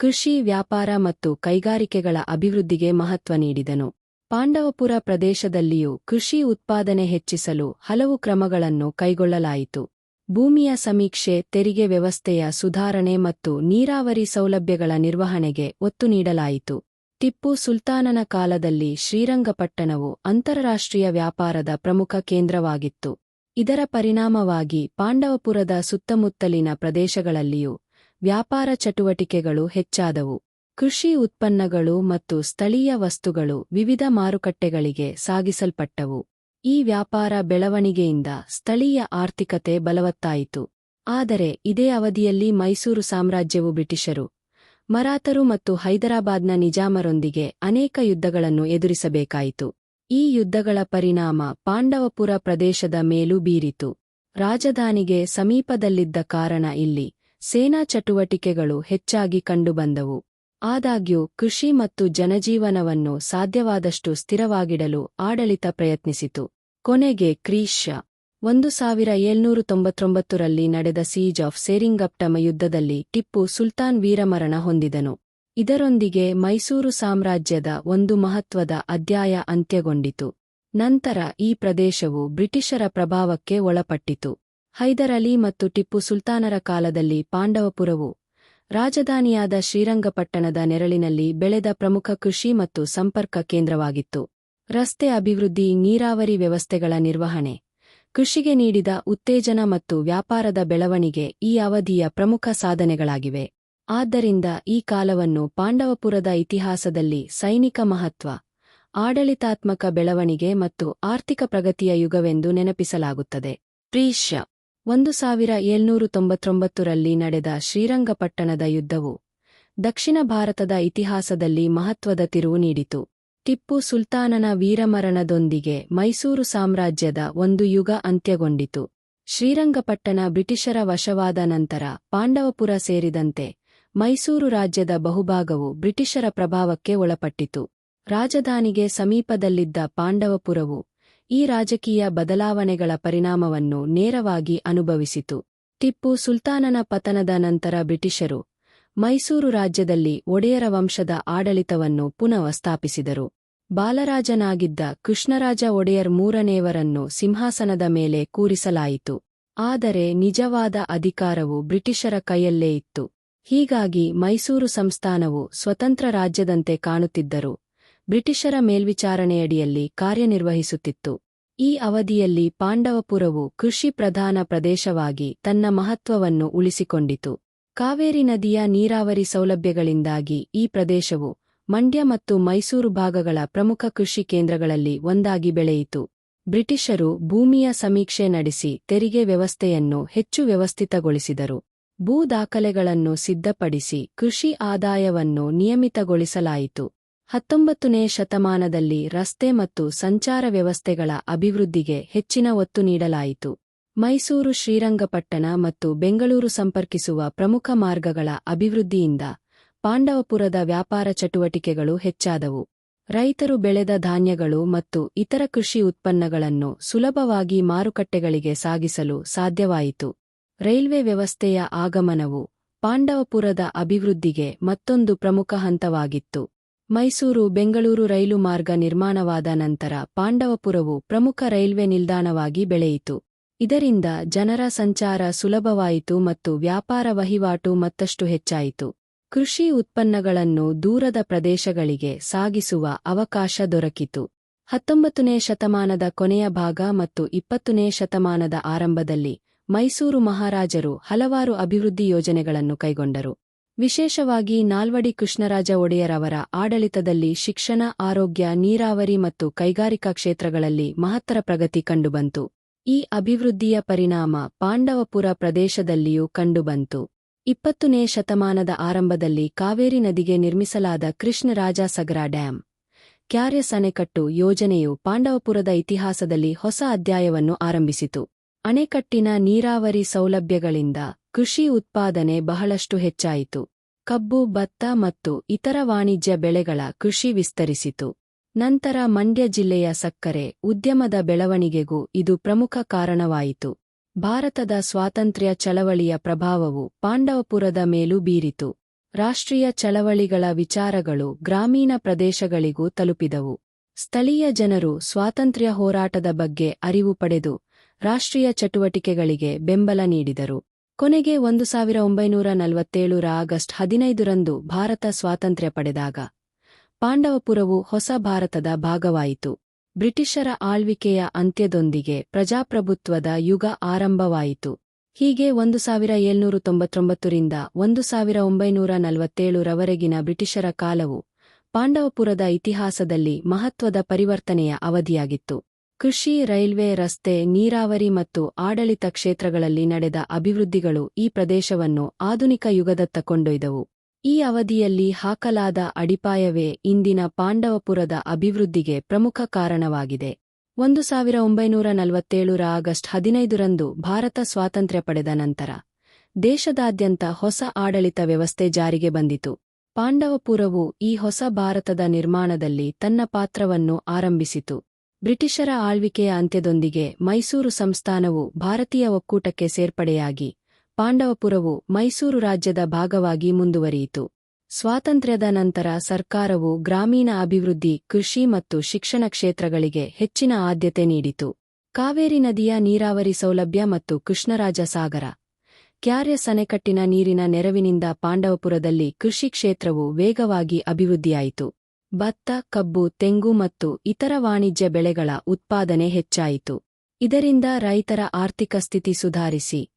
ಕೃಷಿ, ವ್ಯಾಪಾರ ಮತ್ತು ಕೈಗಾರಿಕೆಗಳ ಅಭಿವೃದ್ಧಿಗೆ ಮಹತ್ವ ನೀಡಿದನು. ಪಾಂಡವಪುರ ಪ್ರದೇಶದಲ್ಲಿಯೂ ಕೃಷಿ ಉತ್ಪಾದನೆ ಹೆಚ್ಚಿಸಲು ಹಲವು ಕ್ರಮಗಳನ್ನು ಕೈಗೊಳ್ಳಲಾಯಿತು. ಭೂಮಿಯ ಸಮೀಕ್ಷೆ, ತೆರಿಗೆ ವ್ಯವಸ್ಥೆಯ ಸುಧಾರಣೆ ಮತ್ತು ನೀರಾವರಿ ಸೌಲಭ್ಯಗಳ ನಿರ್ವಹಣೆಗೆ ಒತ್ತು ನೀಡಲಾಯಿತು. ಟಿಪ್ಪು ಸುಲ್ತಾನನ ಕಾಲದಲ್ಲಿ ಶ್ರೀರಂಗಪಟ್ಟಣವು ಅಂತಾರಾಷ್ಟ್ರೀಯ ವ್ಯಾಪಾರದ ಪ್ರಮುಖ ಕೇಂದ್ರವಾಗಿತ್ತು. ಇದರ ಪರಿಣಾಮವಾಗಿ ಪಾಂಡವಪುರದ ಸುತ್ತಮುತ್ತಲಿನ ಪ್ರದೇಶಗಳಲ್ಲಿಯೂ ವ್ಯಾಪಾರ ಚಟುವಟಿಕೆಗಳು ಹೆಚ್ಚಾದವು. ಕೃಷಿ ಉತ್ಪನ್ನಗಳು ಮತ್ತು ಸ್ಥಳೀಯ ವಸ್ತುಗಳು ವಿವಿಧ ಮಾರುಕಟ್ಟೆಗಳಿಗೆ ಸಾಗಿಸಲ್ಪಟ್ಟವು. ಈ ವ್ಯಾಪಾರ ಬೆಳವಣಿಗೆಯಿಂದ ಸ್ಥಳೀಯ ಆರ್ಥಿಕತೆ ಬಲವತ್ತಾಯಿತು. ಆದರೆ ಇದೇ ಅವಧಿಯಲ್ಲಿ ಮೈಸೂರು ಸಾಮ್ರಾಜ್ಯವು ಬ್ರಿಟಿಷರು, ಮರಾಠರು ಮತ್ತು ಹೈದರಾಬಾದ್ನ ನಿಜಾಮರೊಂದಿಗೆ ಅನೇಕ ಯುದ್ಧಗಳನ್ನು ಎದುರಿಸಬೇಕಾಯಿತು. ಈ ಯುದ್ಧಗಳ ಪರಿಣಾಮ ಪಾಂಡವಪುರ ಪ್ರದೇಶದ ಮೇಲೂ ಬೀರಿತು. ರಾಜಧಾನಿಗೆ ಸಮೀಪದಲ್ಲಿದ್ದ ಕಾರಣ ಇಲ್ಲಿ ಸೇನಾ ಚಟುವಟಿಕೆಗಳು ಹೆಚ್ಚಾಗಿ ಕಂಡುಬಂದವು. ಆದಾಗ್ಯೂ ಕೃಷಿ ಮತ್ತು ಜನಜೀವನವನ್ನು ಸಾಧ್ಯವಾದಷ್ಟು ಸ್ಥಿರವಾಗಿಡಲು ಆಡಳಿತ ಪ್ರಯತ್ನಿಸಿತು. ಕೊನೆಗೆ ಕ್ರಿ.ಶ. 1799ರಲ್ಲಿ ನಡೆದ ಸೀಜ್ ಆಫ್ ಸೆರಿಂಗಪಟ್ಟಮ್ ಯುದ್ಧದಲ್ಲಿ ಟಿಪ್ಪು ಸುಲ್ತಾನ್ ವೀರಮರಣ ಹೊಂದಿದನು. ಇದರೊಂದಿಗೆ ಮೈಸೂರು ಸಾಮ್ರಾಜ್ಯದ ಒಂದು ಮಹತ್ವದ ಅಧ್ಯಾಯ ಅಂತ್ಯಗೊಂಡಿತು. ನಂತರ ಈ ಪ್ರದೇಶವು ಬ್ರಿಟಿಷರ ಪ್ರಭಾವಕ್ಕೆ ಒಳಪಟ್ಟಿತು. ಹೈದರ್ ಅಲಿ ಮತ್ತು ಟಿಪ್ಪು ಸುಲ್ತಾನರ ಕಾಲದಲ್ಲಿ ಪಾಂಡವಪುರವು ರಾಜಧಾನಿಯಾದ ಶ್ರೀರಂಗಪಟ್ಟಣದ ನೆರಳಿನಲ್ಲಿ ಬೆಳೆದ ಪ್ರಮುಖ ಕೃಷಿ ಮತ್ತು ಸಂಪರ್ಕ ಕೇಂದ್ರವಾಗಿತ್ತು. ರಸ್ತೆ ಅಭಿವೃದ್ಧಿ, ನೀರಾವರಿ ವ್ಯವಸ್ಥೆಗಳ ನಿರ್ವಹಣೆ, ಕೃಷಿಗೆ ನೀಡಿದ ಉತ್ತೇಜನ ಮತ್ತು ವ್ಯಾಪಾರದ ಬೆಳವಣಿಗೆ ಈ ಅವಧಿಯ ಪ್ರಮುಖ ಸಾಧನೆಗಳಾಗಿವೆ. ಆದ್ದರಿಂದ ಈ ಕಾಲವನ್ನು ಪಾಂಡವಪುರದ ಇತಿಹಾಸದಲ್ಲಿ ಸೈನಿಕ ಮಹತ್ವ, ಆಡಳಿತಾತ್ಮಕ ಬೆಳವಣಿಗೆ ಮತ್ತು ಆರ್ಥಿಕ ಪ್ರಗತಿಯ ಯುಗವೆಂದು ನೆನಪಿಸಲಾಗುತ್ತದೆ. ಕ್ರಿ.ಶ. 1799ರಲ್ಲಿ ನಡೆದ ಶ್ರೀರಂಗಪಟ್ಟಣದ ಯುದ್ಧವು ದಕ್ಷಿಣ ಭಾರತದ ಇತಿಹಾಸದಲ್ಲಿ ಮಹತ್ವದ ತಿರುವು ನೀಡಿತು. ಟಿಪ್ಪು ಸುಲ್ತಾನನ ವೀರಮರಣದೊಂದಿಗೆ ಮೈಸೂರು ಸಾಮ್ರಾಜ್ಯದ ಒಂದು ಯುಗ ಅಂತ್ಯಗೊಂಡಿತು. ಶ್ರೀರಂಗಪಟ್ಟಣ ಬ್ರಿಟಿಷರ ವಶವಾದ ನಂತರ ಪಾಂಡವಪುರ ಸೇರಿದಂತೆ ಮೈಸೂರು ರಾಜ್ಯದ ಬಹುಭಾಗವು ಬ್ರಿಟಿಷರ ಪ್ರಭಾವಕ್ಕೆ ಒಳಪಟ್ಟಿತು. ರಾಜಧಾನಿಗೆ ಸಮೀಪದಲ್ಲಿದ್ದ ಪಾಂಡವಪುರವು ಈ ರಾಜಕೀಯ ಬದಲಾವಣೆಗಳ ಪರಿಣಾಮವನ್ನು ನೇರವಾಗಿ ಅನುಭವಿಸಿತು. ಟಿಪ್ಪು ಸುಲ್ತಾನನ ಪತನದ ನಂತರ ಬ್ರಿಟಿಷರು ಮೈಸೂರು ರಾಜ್ಯದಲ್ಲಿ ಒಡೆಯರ ವಂಶದ ಆಡಳಿತವನ್ನು ಪುನಃ ಸ್ಥಾಪಿಸಿದರು. ಬಾಲರಾಜನಾಗಿದ್ದ ಕೃಷ್ಣರಾಜ ಒಡೆಯರ್ ಮೂರನೇಯವರನ್ನು ಸಿಂಹಾಸನದ ಮೇಲೆ ಕೂರಿಸಲಾಯಿತು. ಆದರೆ ನಿಜವಾದ ಅಧಿಕಾರವು ಬ್ರಿಟಿಷರ ಕೈಯಲ್ಲೇ ಇತ್ತು. ಹೀಗಾಗಿ ಮೈಸೂರು ಸಂಸ್ಥಾನವು ಸ್ವತಂತ್ರ ರಾಜ್ಯದಂತೆ ಕಾಣುತ್ತಿದ್ದರೂ ಬ್ರಿಟಿಷರ ಮೇಲ್ವಿಚಾರಣೆಯಡಿಯಲ್ಲಿ ಕಾರ್ಯನಿರ್ವಹಿಸುತ್ತಿತ್ತು. ಈ ಅವಧಿಯಲ್ಲಿ ಪಾಂಡವಪುರವು ಕೃಷಿ ಪ್ರಧಾನ ಪ್ರದೇಶವಾಗಿ ತನ್ನ ಮಹತ್ವವನ್ನು ಉಳಿಸಿಕೊಂಡಿತು. ಕಾವೇರಿ ನದಿಯ ನೀರಾವರಿ ಸೌಲಭ್ಯಗಳಿಂದಾಗಿ ಈ ಪ್ರದೇಶವು ಮಂಡ್ಯ ಮತ್ತು ಮೈಸೂರು ಭಾಗಗಳ ಪ್ರಮುಖ ಕೃಷಿ ಕೇಂದ್ರಗಳಲ್ಲಿ ಒಂದಾಗಿ ಬೆಳೆಯಿತು. ಬ್ರಿಟಿಷರು ಭೂಮಿಯ ಸಮೀಕ್ಷೆ ನಡೆಸಿ ತೆರಿಗೆ ವ್ಯವಸ್ಥೆಯನ್ನು ಹೆಚ್ಚು ವ್ಯವಸ್ಥಿತಗೊಳಿಸಿದರು. ಭೂ ದಾಖಲೆಗಳನ್ನು ಸಿದ್ಧಪಡಿಸಿ ಕೃಷಿ ಆದಾಯವನ್ನು ನಿಯಮಿತಗೊಳಿಸಲಾಯಿತು. 19ನೇ ಶತಮಾನದಲ್ಲಿ ರಸ್ತೆ ಮತ್ತು ಸಂಚಾರ ವ್ಯವಸ್ಥೆಗಳ ಅಭಿವೃದ್ಧಿಗೆ ಹೆಚ್ಚಿನ ಒತ್ತು ನೀಡಲಾಯಿತು. ಮೈಸೂರು, ಶ್ರೀರಂಗಪಟ್ಟಣ ಮತ್ತು ಬೆಂಗಳೂರು ಸಂಪರ್ಕಿಸುವ ಪ್ರಮುಖ ಮಾರ್ಗಗಳ ಅಭಿವೃದ್ಧಿಯಿಂದ ಪಾಂಡವಪುರದ ವ್ಯಾಪಾರ ಚಟುವಟಿಕೆಗಳು ಹೆಚ್ಚಾದವು. ರೈತರು ಬೆಳೆದ ಧಾನ್ಯಗಳು ಮತ್ತು ಇತರ ಕೃಷಿ ಉತ್ಪನ್ನಗಳನ್ನು ಸುಲಭವಾಗಿ ಮಾರುಕಟ್ಟೆಗಳಿಗೆ ಸಾಗಿಸಲು ಸಾಧ್ಯವಾಯಿತು. ರೈಲ್ವೆ ವ್ಯವಸ್ಥೆಯ ಆಗಮನವು ಪಾಂಡವಪುರದ ಅಭಿವೃದ್ಧಿಗೆ ಮತ್ತೊಂದು ಪ್ರಮುಖ ಹಂತವಾಗಿತ್ತು. ಮೈಸೂರು ಬೆಂಗಳೂರು ರೈಲು ಮಾರ್ಗ ನಿರ್ಮಾಣವಾದ ನಂತರ ಪಾಂಡವಪುರವು ಪ್ರಮುಖ ರೈಲ್ವೆ ನಿಲ್ದಾಣವಾಗಿ ಬೆಳೆಯಿತು. ಇದರಿಂದ ಜನರ ಸಂಚಾರ ಸುಲಭವಾಯಿತು ಮತ್ತು ವ್ಯಾಪಾರ ವಹಿವಾಟು ಮತ್ತಷ್ಟು ಹೆಚ್ಚಾಯಿತು. ಕೃಷಿ ಉತ್ಪನ್ನಗಳನ್ನು ದೂರದ ಪ್ರದೇಶಗಳಿಗೆ ಸಾಗಿಸುವ ಅವಕಾಶ ದೊರಕಿತು. 19ನೇ ಶತಮಾನದ ಕೊನೆಯ ಭಾಗ ಮತ್ತು 20ನೇ ಶತಮಾನದ ಆರಂಭದಲ್ಲಿ ಮೈಸೂರು ಮಹಾರಾಜರು ಹಲವಾರು ಅಭಿವೃದ್ಧಿ ಯೋಜನೆಗಳನ್ನು ಕೈಗೊಂಡರು. ವಿಶೇಷವಾಗಿ ನಾಲ್ವಡಿ ಕೃಷ್ಣರಾಜ ಒಡೆಯರ್ ಅವರ ಆಡಳಿತದಲ್ಲಿ ಶಿಕ್ಷಣ, ಆರೋಗ್ಯ, ನೀರಾವರಿ ಮತ್ತು ಕೈಗಾರಿಕಾ ಕ್ಷೇತ್ರಗಳಲ್ಲಿ ಮಹತ್ತರ ಪ್ರಗತಿ ಕಂಡುಬಂತು. ಈ ಅಭಿವೃದ್ಧಿಯ ಪರಿಣಾಮ ಪಾಂಡವಪುರ ಪ್ರದೇಶದಲ್ಲಿಯೂ ಕಂಡುಬಂತು. 20ನೇ ಶತಮಾನದ ಆರಂಭದಲ್ಲಿ ಕಾವೇರಿ ನದಿಗೆ ನಿರ್ಮಿಸಲಾದ ಕೃಷ್ಣರಾಜ ಸಾಗರ ಡ್ಯಾಂ ಕ್ಯಾರಿಯಸ್ ಅಣೆಕಟ್ಟು ಯೋಜನೆಯು ಪಾಂಡವಪುರದ ಇತಿಹಾಸದಲ್ಲಿ ಹೊಸ ಅಧ್ಯಾಯವನ್ನು ಆರಂಭಿಸಿತು. ಅಣೆಕಟ್ಟಿನ ನೀರಾವರಿ ಸೌಲಭ್ಯಗಳಿಂದ ಕೃಷಿ ಉತ್ಪಾದನೆ ಬಹಳಷ್ಟು ಹೆಚ್ಚಾಯಿತು. ಕಬ್ಬು, ಭತ್ತ ಮತ್ತು ಇತರ ವಾಣಿಜ್ಯ ಬೆಳೆಗಳ ಕೃಷಿ ವಿಸ್ತರಿಸಿತು. ನಂತರ ಮಂಡ್ಯ ಜಿಲ್ಲೆಯ ಸಕ್ಕರೆ ಉದ್ಯಮದ ಬೆಳವಣಿಗೆಗೂ ಇದು ಪ್ರಮುಖ ಕಾರಣವಾಯಿತು. ಭಾರತದ ಸ್ವಾತಂತ್ರ್ಯ ಚಳವಳಿಯ ಪ್ರಭಾವವು ಪಾಂಡವಪುರದ ಮೇಲೂ ಬೀರಿತು. ರಾಷ್ಟ್ರೀಯ ಚಳವಳಿಗಳ ವಿಚಾರಗಳು ಗ್ರಾಮೀಣ ಪ್ರದೇಶಗಳಿಗೂ ತಲುಪಿದವು. ಸ್ಥಳೀಯ ಜನರು ಸ್ವಾತಂತ್ರ್ಯ ಹೋರಾಟದ ಬಗ್ಗೆ ಅರಿವು ಪಡೆದು ರಾಷ್ಟ್ರೀಯ ಚಟುವಟಿಕೆಗಳಿಗೆ ಬೆಂಬಲ ನೀಡಿದರು. ಕೊನೆಗೆ 1947ರ ಆಗಸ್ಟ್ 15ರಂದು ಭಾರತ ಸ್ವಾತಂತ್ರ್ಯ ಪಡೆದಾಗ ಪಾಂಡವಪುರವು ಹೊಸ ಭಾರತದ ಭಾಗವಾಯಿತು. ಬ್ರಿಟಿಷರ ಆಳ್ವಿಕೆಯ ಅಂತ್ಯದೊಂದಿಗೆ ಪ್ರಜಾಪ್ರಭುತ್ವದ ಯುಗ ಆರಂಭವಾಯಿತು. ಹೀಗೆ 1799ರಿಂದ 1947ರವರೆಗಿನ ಬ್ರಿಟಿಷರ ಕಾಲವು ಪಾಂಡವಪುರದ ಇತಿಹಾಸದಲ್ಲಿ ಮಹತ್ವದ ಪರಿವರ್ತನೆಯ ಅವಧಿಯಾಗಿತ್ತು. ಕೃಷಿ, ರೈಲ್ವೆ, ರಸ್ತೆ, ನೀರಾವರಿ ಮತ್ತು ಆಡಳಿತ ಕ್ಷೇತ್ರಗಳಲ್ಲಿ ನಡೆದ ಅಭಿವೃದ್ಧಿಗಳು ಈ ಪ್ರದೇಶವನ್ನು ಆಧುನಿಕ ಯುಗದತ್ತ ಕೊಂಡೊಯ್ದವು. ಈ ಅವಧಿಯಲ್ಲಿ ಹಾಕಲಾದ ಅಡಿಪಾಯವೇ ಇಂದಿನ ಪಾಂಡವಪುರದ ಅಭಿವೃದ್ಧಿಗೆ ಪ್ರಮುಖ ಕಾರಣವಾಗಿದೆ. 1947ರ ಆಗಸ್ಟ್ 15ರಂದು ಭಾರತ ಸ್ವಾತಂತ್ರ್ಯ ಪಡೆದ ನಂತರ ದೇಶದಾದ್ಯಂತ ಹೊಸ ಆಡಳಿತ ವ್ಯವಸ್ಥೆ ಜಾರಿಗೆ ಬಂದಿತು. ಪಾಂಡವಪುರವು ಈ ಹೊಸ ಭಾರತದ ನಿರ್ಮಾಣದಲ್ಲಿ ತನ್ನ ಪಾತ್ರವನ್ನು ಆರಂಭಿಸಿತು. ಬ್ರಿಟಿಷರ ಆಳ್ವಿಕೆಯ ಅಂತ್ಯದೊಂದಿಗೆ ಮೈಸೂರು ಸಂಸ್ಥಾನವು ಭಾರತೀಯ ಒಕ್ಕೂಟಕ್ಕೆ ಸೇರ್ಪಡೆಯಾಗಿ ಪಾಂಡವಪುರವು ಮೈಸೂರು ರಾಜ್ಯದ ಭಾಗವಾಗಿ ಮುಂದುವರಿಯಿತು. ಸ್ವಾತಂತ್ರ್ಯದ ನಂತರ ಸರ್ಕಾರವು ಗ್ರಾಮೀಣ ಅಭಿವೃದ್ಧಿ, ಕೃಷಿ ಮತ್ತು ಶಿಕ್ಷಣ ಕ್ಷೇತ್ರಗಳಿಗೆ ಹೆಚ್ಚಿನ ಆದ್ಯತೆ ನೀಡಿತು. ಕಾವೇರಿ ನದಿಯ ನೀರಾವರಿ ಸೌಲಭ್ಯ ಮತ್ತು ಕೃಷ್ಣರಾಜ ಸಾಗರ ಕ್ಯಾರ್ಯ ಸನೆಕಟ್ಟಿನ ನೀರಿನ ನೆರವಿನಿಂದ ಪಾಂಡವಪುರದಲ್ಲಿ ಕೃಷಿ ಕ್ಷೇತ್ರವು ವೇಗವಾಗಿ ಅಭಿವೃದ್ಧಿಯಾಯಿತು. ಭತ್ತ, ಕಬ್ಬು, ತೆಂಗು ಮತ್ತು ಇತರ ವಾಣಿಜ್ಯ ಬೆಳೆಗಳ ಉತ್ಪಾದನೆ ಹೆಚ್ಚಾಯಿತು. ಇದರಿಂದ ರೈತರ ಆರ್ಥಿಕ ಸ್ಥಿತಿ ಸುಧಾರಿಸಿ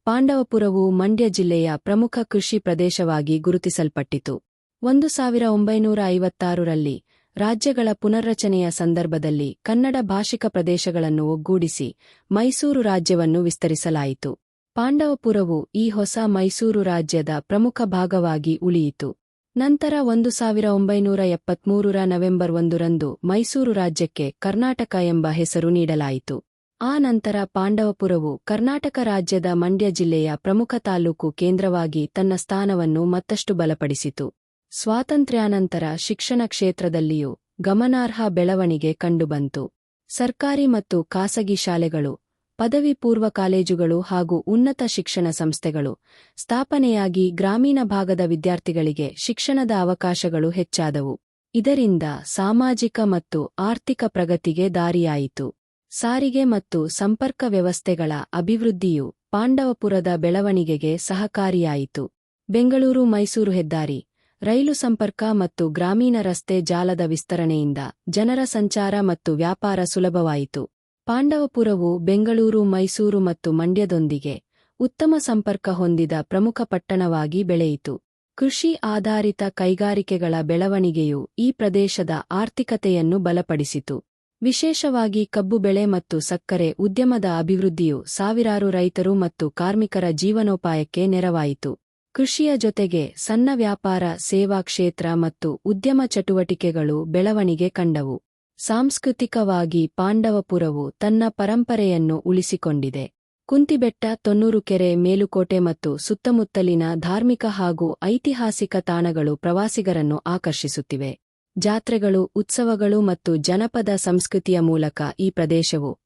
ಪಾಂಡವಪುರವು ಮಂಡ್ಯ ಜಿಲ್ಲೆಯ ಪ್ರಮುಖ ಕೃಷಿ ಪ್ರದೇಶವಾಗಿ ಗುರುತಿಸಲ್ಪಟ್ಟಿತು. 1956ರಲ್ಲಿ ರಾಜ್ಯಗಳ ಪುನರ್ರಚನೆಯ ಸಂದರ್ಭದಲ್ಲಿ ಕನ್ನಡ ಭಾಷಿಕ ಪ್ರದೇಶಗಳನ್ನು ಒಗ್ಗೂಡಿಸಿ ಮೈಸೂರು ರಾಜ್ಯವನ್ನು ವಿಸ್ತರಿಸಲಾಯಿತು. ಪಾಂಡವಪುರವು ಈ ಹೊಸ ಮೈಸೂರು ರಾಜ್ಯದ ಪ್ರಮುಖ ಭಾಗವಾಗಿ ಉಳಿಯಿತು. ನಂತರ 1973ರ ನವೆಂಬರ್ 1ರಂದು ಮೈಸೂರು ರಾಜ್ಯಕ್ಕೆ ಕರ್ನಾಟಕ ಎಂಬ ಹೆಸರು ನೀಡಲಾಯಿತು. ಆ ನಂತರ ಪಾಂಡವಪುರವು ಕರ್ನಾಟಕ ರಾಜ್ಯದ ಮಂಡ್ಯ ಜಿಲ್ಲೆಯ ಪ್ರಮುಖ ತಾಲೂಕು ಕೇಂದ್ರವಾಗಿ ತನ್ನ ಸ್ಥಾನವನ್ನು ಮತ್ತಷ್ಟು ಬಲಪಡಿಸಿತು. ಸ್ವಾತಂತ್ರ್ಯಾನಂತರ ಶಿಕ್ಷಣ ಕ್ಷೇತ್ರದಲ್ಲಿಯೂ ಗಮನಾರ್ಹ ಬೆಳವಣಿಗೆ ಕಂಡುಬಂತು. ಸರ್ಕಾರಿ ಮತ್ತು ಖಾಸಗಿ ಶಾಲೆಗಳು, ಪದವಿ ಪೂರ್ವ ಕಾಲೇಜುಗಳು ಹಾಗೂ ಉನ್ನತ ಶಿಕ್ಷಣ ಸಂಸ್ಥೆಗಳು ಸ್ಥಾಪನೆಯಾಗಿ ಗ್ರಾಮೀಣ ಭಾಗದ ವಿದ್ಯಾರ್ಥಿಗಳಿಗೆ ಶಿಕ್ಷಣದ ಅವಕಾಶಗಳು ಹೆಚ್ಚಾದವು. ಇದರಿಂದ ಸಾಮಾಜಿಕ ಮತ್ತು ಆರ್ಥಿಕ ಪ್ರಗತಿಗೆ ದಾರಿಯಾಯಿತು. ಸಾರಿಗೆ ಮತ್ತು ಸಂಪರ್ಕ ವ್ಯವಸ್ಥೆಗಳ ಅಭಿವೃದ್ಧಿಯು ಪಾಂಡವಪುರದ ಬೆಳವಣಿಗೆಗೆ ಸಹಕಾರಿಯಾಯಿತು. ಬೆಂಗಳೂರು ಮೈಸೂರು ಹೆದ್ದಾರಿ, ರೈಲು ಸಂಪರ್ಕ ಮತ್ತು ಗ್ರಾಮೀಣ ರಸ್ತೆ ಜಾಲದ ವಿಸ್ತರಣೆಯಿಂದ ಜನರ ಸಂಚಾರ ಮತ್ತು ವ್ಯಾಪಾರ ಸುಲಭವಾಯಿತು. ಪಾಂಡವಪುರವು ಬೆಂಗಳೂರು, ಮೈಸೂರು ಮತ್ತು ಮಂಡ್ಯದೊಂದಿಗೆ ಉತ್ತಮ ಸಂಪರ್ಕ ಹೊಂದಿದ ಪ್ರಮುಖ ಪಟ್ಟಣವಾಗಿ ಬೆಳೆಯಿತು. ಕೃಷಿ ಆಧಾರಿತ ಕೈಗಾರಿಕೆಗಳ ಬೆಳವಣಿಗೆಯು ಈ ಪ್ರದೇಶದ ಆರ್ಥಿಕತೆಯನ್ನು ಬಲಪಡಿಸಿತು. ವಿಶೇಷವಾಗಿ ಕಬ್ಬು ಬೆಳೆ ಮತ್ತು ಸಕ್ಕರೆ ಉದ್ಯಮದ ಅಭಿವೃದ್ಧಿಯು ಸಾವಿರಾರು ರೈತರು ಮತ್ತು ಕಾರ್ಮಿಕರ ಜೀವನೋಪಾಯಕ್ಕೆ ನೆರವಾಯಿತು. ಕೃಷಿಯ ಜೊತೆಗೆ ಸಣ್ಣ ವ್ಯಾಪಾರ, ಸೇವಾ ಕ್ಷೇತ್ರ ಮತ್ತು ಉದ್ಯಮ ಚಟುವಟಿಕೆಗಳು ಬೆಳವಣಿಗೆ ಕಂಡವು. ಸಾಂಸ್ಕೃತಿಕವಾಗಿ ಪಾಂಡವಪುರವು ತನ್ನ ಪರಂಪರೆಯನ್ನು ಉಳಿಸಿಕೊಂಡಿದೆ. ಕುಂತಿಬೆಟ್ಟ, ತೊನ್ನೂರು ಕೆರೆ, ಮೇಲುಕೋಟೆ ಮತ್ತು ಸುತ್ತಮುತ್ತಲಿನ ಧಾರ್ಮಿಕ ಹಾಗೂ ಐತಿಹಾಸಿಕ ತಾಣಗಳು ಪ್ರವಾಸಿಗರನ್ನು ಆಕರ್ಷಿಸುತ್ತಿವೆ. ಜಾತ್ರೆಗಳು, ಉತ್ಸವಗಳು ಮತ್ತು ಜನಪದ ಸಂಸ್ಕೃತಿಯ ಮೂಲಕ ಈ ಪ್ರದೇಶವು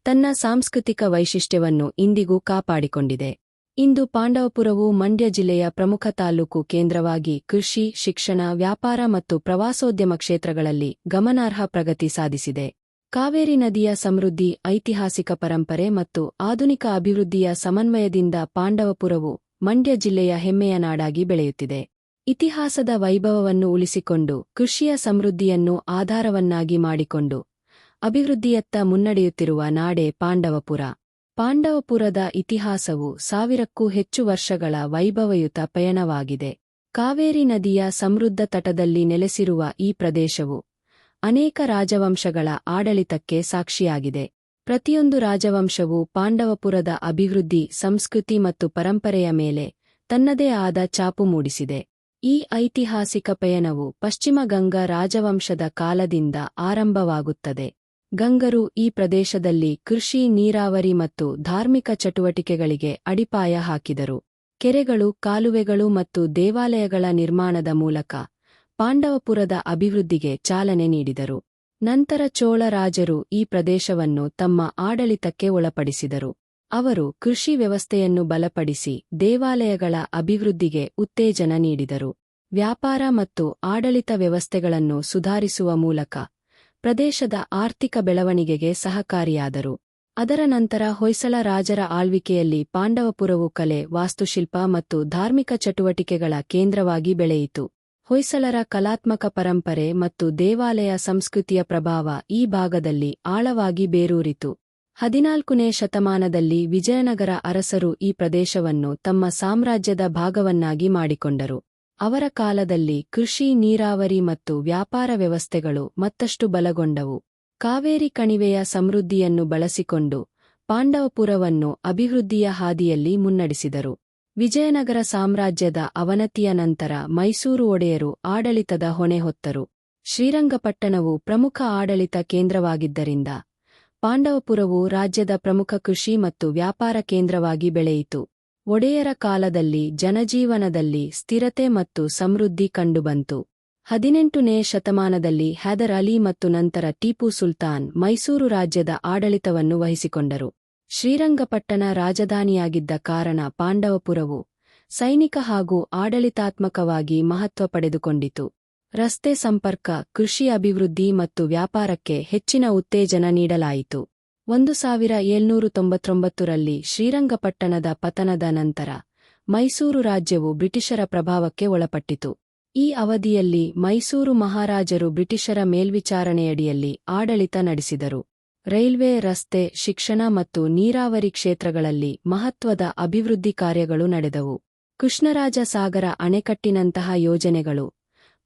ತನ್ನ ಸಾಂಸ್ಕೃತಿಕ ವೈಶಿಷ್ಟ್ಯವನ್ನು ಇಂದಿಗೂ ಕಾಪಾಡಿಕೊಂಡಿದೆ. ಇಂದು ಪಾಂಡವಪುರವು ಮಂಡ್ಯ ಜಿಲ್ಲೆಯ ಪ್ರಮುಖ ತಾಲೂಕು ಕೇಂದ್ರವಾಗಿ ಕೃಷಿ, ಶಿಕ್ಷಣ, ವ್ಯಾಪಾರ ಮತ್ತು ಪ್ರವಾಸೋದ್ಯಮ ಕ್ಷೇತ್ರಗಳಲ್ಲಿ ಗಮನಾರ್ಹ ಪ್ರಗತಿ ಸಾಧಿಸಿದೆ. ಕಾವೇರಿ ನದಿಯ ಸಮೃದ್ಧಿ, ಐತಿಹಾಸಿಕ ಪರಂಪರೆ ಮತ್ತು ಆಧುನಿಕ ಅಭಿವೃದ್ಧಿಯ ಸಮನ್ವಯದಿಂದ ಪಾಂಡವಪುರವು ಮಂಡ್ಯ ಜಿಲ್ಲೆಯ ಹೆಮ್ಮೆಯ ನಾಡಾಗಿ ಬೆಳೆಯುತ್ತಿದೆ. ಇತಿಹಾಸದ ವೈಭವವನ್ನು ಉಳಿಸಿಕೊಂಡು, ಕೃಷಿಯ ಸಮೃದ್ಧಿಯನ್ನು ಆಧಾರವನ್ನಾಗಿ ಮಾಡಿಕೊಂಡು ಅಭಿವೃದ್ಧಿಯತ್ತ ಮುನ್ನಡೆಯುತ್ತಿರುವ ನಾಡೇ ಪಾಂಡವಪುರ. ಪಾಂಡವಪುರದ ಇತಿಹಾಸವು 1000ಕ್ಕೂ ಹೆಚ್ಚು ವರ್ಷಗಳ ವೈಭವಯುತ ಪಯಣವಾಗಿದೆ. ಕಾವೇರಿ ನದಿಯ ಸಮೃದ್ಧ ತಟದಲ್ಲಿ ನೆಲೆಸಿರುವ ಈ ಪ್ರದೇಶವು ಅನೇಕ ರಾಜವಂಶಗಳ ಆಡಳಿತಕ್ಕೆ ಸಾಕ್ಷಿಯಾಗಿದೆ. ಪ್ರತಿಯೊಂದು ರಾಜವಂಶವೂ ಪಾಂಡವಪುರದ ಅಭಿವೃದ್ಧಿ, ಸಂಸ್ಕೃತಿ ಮತ್ತು ಪರಂಪರೆಯ ಮೇಲೆ ತನ್ನದೇ ಆದ ಛಾಪು ಮೂಡಿಸಿದೆ. ಈ ಐತಿಹಾಸಿಕ ಪಯಣವು ಪಶ್ಚಿಮ ಗಂಗಾ ರಾಜವಂಶದ ಕಾಲದಿಂದ ಆರಂಭವಾಗುತ್ತದೆ. ಗಂಗರು ಈ ಪ್ರದೇಶದಲ್ಲಿ ಕೃಷಿ, ನೀರಾವರಿ ಮತ್ತು ಧಾರ್ಮಿಕ ಚಟುವಟಿಕೆಗಳಿಗೆ ಅಡಿಪಾಯ ಹಾಕಿದರು. ಕೆರೆಗಳು, ಕಾಲುವೆಗಳು ಮತ್ತು ದೇವಾಲಯಗಳ ನಿರ್ಮಾಣದ ಮೂಲಕ ಪಾಂಡವಪುರದ ಅಭಿವೃದ್ಧಿಗೆ ಚಾಲನೆ ನೀಡಿದರು. ನಂತರ ಚೋಳ ರಾಜರು ಈ ಪ್ರದೇಶವನ್ನು ತಮ್ಮ ಆಡಳಿತಕ್ಕೆ ಒಳಪಡಿಸಿದರು. ಅವರು ಕೃಷಿ ವ್ಯವಸ್ಥೆಯನ್ನು ಬಲಪಡಿಸಿ ದೇವಾಲಯಗಳ ಅಭಿವೃದ್ಧಿಗೆ ಉತ್ತೇಜನ ನೀಡಿದರು. ವ್ಯಾಪಾರ ಮತ್ತು ಆಡಳಿತ ವ್ಯವಸ್ಥೆಗಳನ್ನು ಸುಧಾರಿಸುವ ಮೂಲಕ ಪ್ರದೇಶದ ಆರ್ಥಿಕ ಬೆಳವಣಿಗೆಗೆ ಸಹಕಾರಿಯಾದರು. ಅದರ ನಂತರ ಹೊಯ್ಸಳ ರಾಜರ ಆಳ್ವಿಕೆಯಲ್ಲಿ ಪಾಂಡವಪುರವು ಕಲೆ, ವಾಸ್ತುಶಿಲ್ಪ ಮತ್ತು ಧಾರ್ಮಿಕ ಚಟುವಟಿಕೆಗಳ ಕೇಂದ್ರವಾಗಿ ಬೆಳೆಯಿತು. ಹೊಯ್ಸಳರ ಕಲಾತ್ಮಕ ಪರಂಪರೆ ಮತ್ತು ದೇವಾಲಯ ಸಂಸ್ಕೃತಿಯ ಪ್ರಭಾವ ಈ ಭಾಗದಲ್ಲಿ ಆಳವಾಗಿ ಬೇರೂರಿತು. 14ನೇ ಶತಮಾನದಲ್ಲಿ ವಿಜಯನಗರ ಅರಸರು ಈ ಪ್ರದೇಶವನ್ನು ತಮ್ಮ ಸಾಮ್ರಾಜ್ಯದ ಭಾಗವನ್ನಾಗಿ ಮಾಡಿಕೊಂಡರು. ಅವರ ಕಾಲದಲ್ಲಿ ಕೃಷಿ, ನೀರಾವರಿ ಮತ್ತು ವ್ಯಾಪಾರ ವ್ಯವಸ್ಥೆಗಳು ಮತ್ತಷ್ಟು ಬಲಗೊಂಡವು. ಕಾವೇರಿ ಕಣಿವೆಯ ಸಮೃದ್ಧಿಯನ್ನು ಬಳಸಿಕೊಂಡು ಪಾಂಡವಪುರವನ್ನು ಅಭಿವೃದ್ಧಿಯ ಹಾದಿಯಲ್ಲಿ ಮುನ್ನಡೆಸಿದರು. ವಿಜಯನಗರ ಸಾಮ್ರಾಜ್ಯದ ಅವನತಿಯ ನಂತರ ಮೈಸೂರು ಒಡೆಯರು ಆಡಳಿತದ ಹೊಣೆ ಹೊತ್ತರು. ಶ್ರೀರಂಗಪಟ್ಟಣವು ಪ್ರಮುಖ ಆಡಳಿತ ಕೇಂದ್ರವಾಗಿದ್ದರಿಂದ ಪಾಂಡವಪುರವು ರಾಜ್ಯದ ಪ್ರಮುಖ ಕೃಷಿ ಮತ್ತು ವ್ಯಾಪಾರ ಕೇಂದ್ರವಾಗಿ ಬೆಳೆಯಿತು. ಒಡೆಯರ ಕಾಲದಲ್ಲಿ ಜನಜೀವನದಲ್ಲಿ ಸ್ಥಿರತೆ ಮತ್ತು ಸಮೃದ್ಧಿ ಕಂಡುಬಂತು. 18ನೇ ಶತಮಾನದಲ್ಲಿ ಹೈದರ್ ಅಲಿ ಮತ್ತು ನಂತರ ಟಿಪ್ಪು ಸುಲ್ತಾನ್ ಮೈಸೂರು ರಾಜ್ಯದ ಆಡಳಿತವನ್ನು ವಹಿಸಿಕೊಂಡರು. ಶ್ರೀರಂಗಪಟ್ಟಣ ರಾಜಧಾನಿಯಾಗಿದ್ದ ಕಾರಣ ಪಾಂಡವಪುರವು ಸೈನಿಕ ಹಾಗೂ ಆಡಳಿತಾತ್ಮಕವಾಗಿ ಮಹತ್ವ ಪಡೆದುಕೊಂಡಿತು. ರಸ್ತೆ ಸಂಪರ್ಕ, ಕೃಷಿ ಅಭಿವೃದ್ಧಿ ಮತ್ತು ವ್ಯಾಪಾರಕ್ಕೆ ಹೆಚ್ಚಿನ ಉತ್ತೇಜನ ನೀಡಲಾಯಿತು. 1799ರಲ್ಲಿ ಶ್ರೀರಂಗಪಟ್ಟಣದ ಪತನದ ನಂತರ ಮೈಸೂರು ರಾಜ್ಯವು ಬ್ರಿಟಿಷರ ಪ್ರಭಾವಕ್ಕೆ ಒಳಪಟ್ಟಿತು. ಈ ಅವಧಿಯಲ್ಲಿ ಮೈಸೂರು ಮಹಾರಾಜರು ಬ್ರಿಟಿಷರ ಮೇಲ್ವಿಚಾರಣೆಯಡಿಯಲ್ಲಿ ಆಡಳಿತ ನಡೆಸಿದರು. ರೈಲ್ವೆ, ರಸ್ತೆ, ಶಿಕ್ಷಣ ಮತ್ತು ನೀರಾವರಿ ಕ್ಷೇತ್ರಗಳಲ್ಲಿ ಮಹತ್ವದ ಅಭಿವೃದ್ಧಿ ಕಾರ್ಯಗಳು ನಡೆದವು. ಕೃಷ್ಣರಾಜ ಸಾಗರ ಅಣೆಕಟ್ಟಿನಂತಹ ಯೋಜನೆಗಳು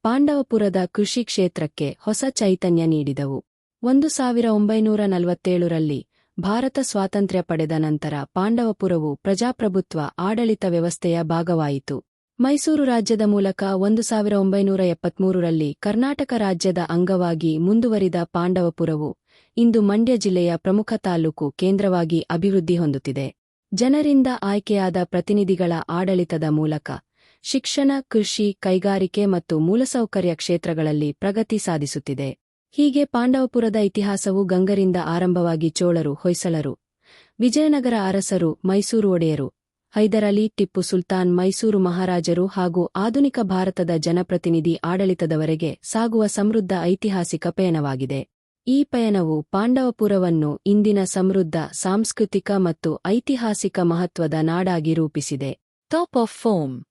ಪಾಂಡವಪುರದ ಕೃಷಿ ಕ್ಷೇತ್ರಕ್ಕೆ ಹೊಸ ಚೈತನ್ಯ ನೀಡಿದವು. 1947ರಲ್ಲಿ ಭಾರತ ಸ್ವಾತಂತ್ರ್ಯ ಪಡೆದ ನಂತರ ಪಾಂಡವಪುರವು ಪ್ರಜಾಪ್ರಭುತ್ವ ಆಡಳಿತ ವ್ಯವಸ್ಥೆಯ ಭಾಗವಾಯಿತು. ಮೈಸೂರು ರಾಜ್ಯದ ಮೂಲಕ 1973ರಲ್ಲಿ ಕರ್ನಾಟಕ ರಾಜ್ಯದ ಅಂಗವಾಗಿ ಮುಂದುವರಿದ ಪಾಂಡವಪುರವು ಇಂದು ಮಂಡ್ಯ ಜಿಲ್ಲೆಯ ಪ್ರಮುಖ ತಾಲೂಕು ಕೇಂದ್ರವಾಗಿ ಅಭಿವೃದ್ಧಿ ಹೊಂದುತ್ತಿದೆ. ಜನರಿಂದ ಆಯ್ಕೆಯಾದ ಪ್ರತಿನಿಧಿಗಳ ಆಡಳಿತದ ಮೂಲಕ ಶಿಕ್ಷಣ, ಕೃಷಿ, ಕೈಗಾರಿಕೆ ಮತ್ತು ಮೂಲಸೌಕರ್ಯ ಕ್ಷೇತ್ರಗಳಲ್ಲಿ ಪ್ರಗತಿ ಸಾಧಿಸುತ್ತಿದೆ. ಹೀಗೆ ಪಾಂಡವಪುರದ ಇತಿಹಾಸವು ಗಂಗರಿಂದ ಆರಂಭವಾಗಿ ಚೋಳರು, ಹೊಯ್ಸಳರು, ವಿಜಯನಗರ ಅರಸರು, ಮೈಸೂರು ಒಡೆಯರು, ಹೈದರ್ ಅಲಿ, ಟಿಪ್ಪು ಸುಲ್ತಾನ್, ಮೈಸೂರು ಮಹಾರಾಜರು ಹಾಗೂ ಆಧುನಿಕ ಭಾರತದ ಜನಪ್ರತಿನಿಧಿ ಆಡಳಿತದವರೆಗೆ ಸಾಗುವ ಸಮೃದ್ಧ ಐತಿಹಾಸಿಕ ಪಯಣವಾಗಿದೆ. ಈ ಪಯಣವು ಪಾಂಡವಪುರವನ್ನು ಇಂದಿನ ಸಮೃದ್ಧ ಸಾಂಸ್ಕೃತಿಕ ಮತ್ತು ಐತಿಹಾಸಿಕ ಮಹತ್ವದ ನಾಡಾಗಿ ರೂಪಿಸಿದೆ. Top of form.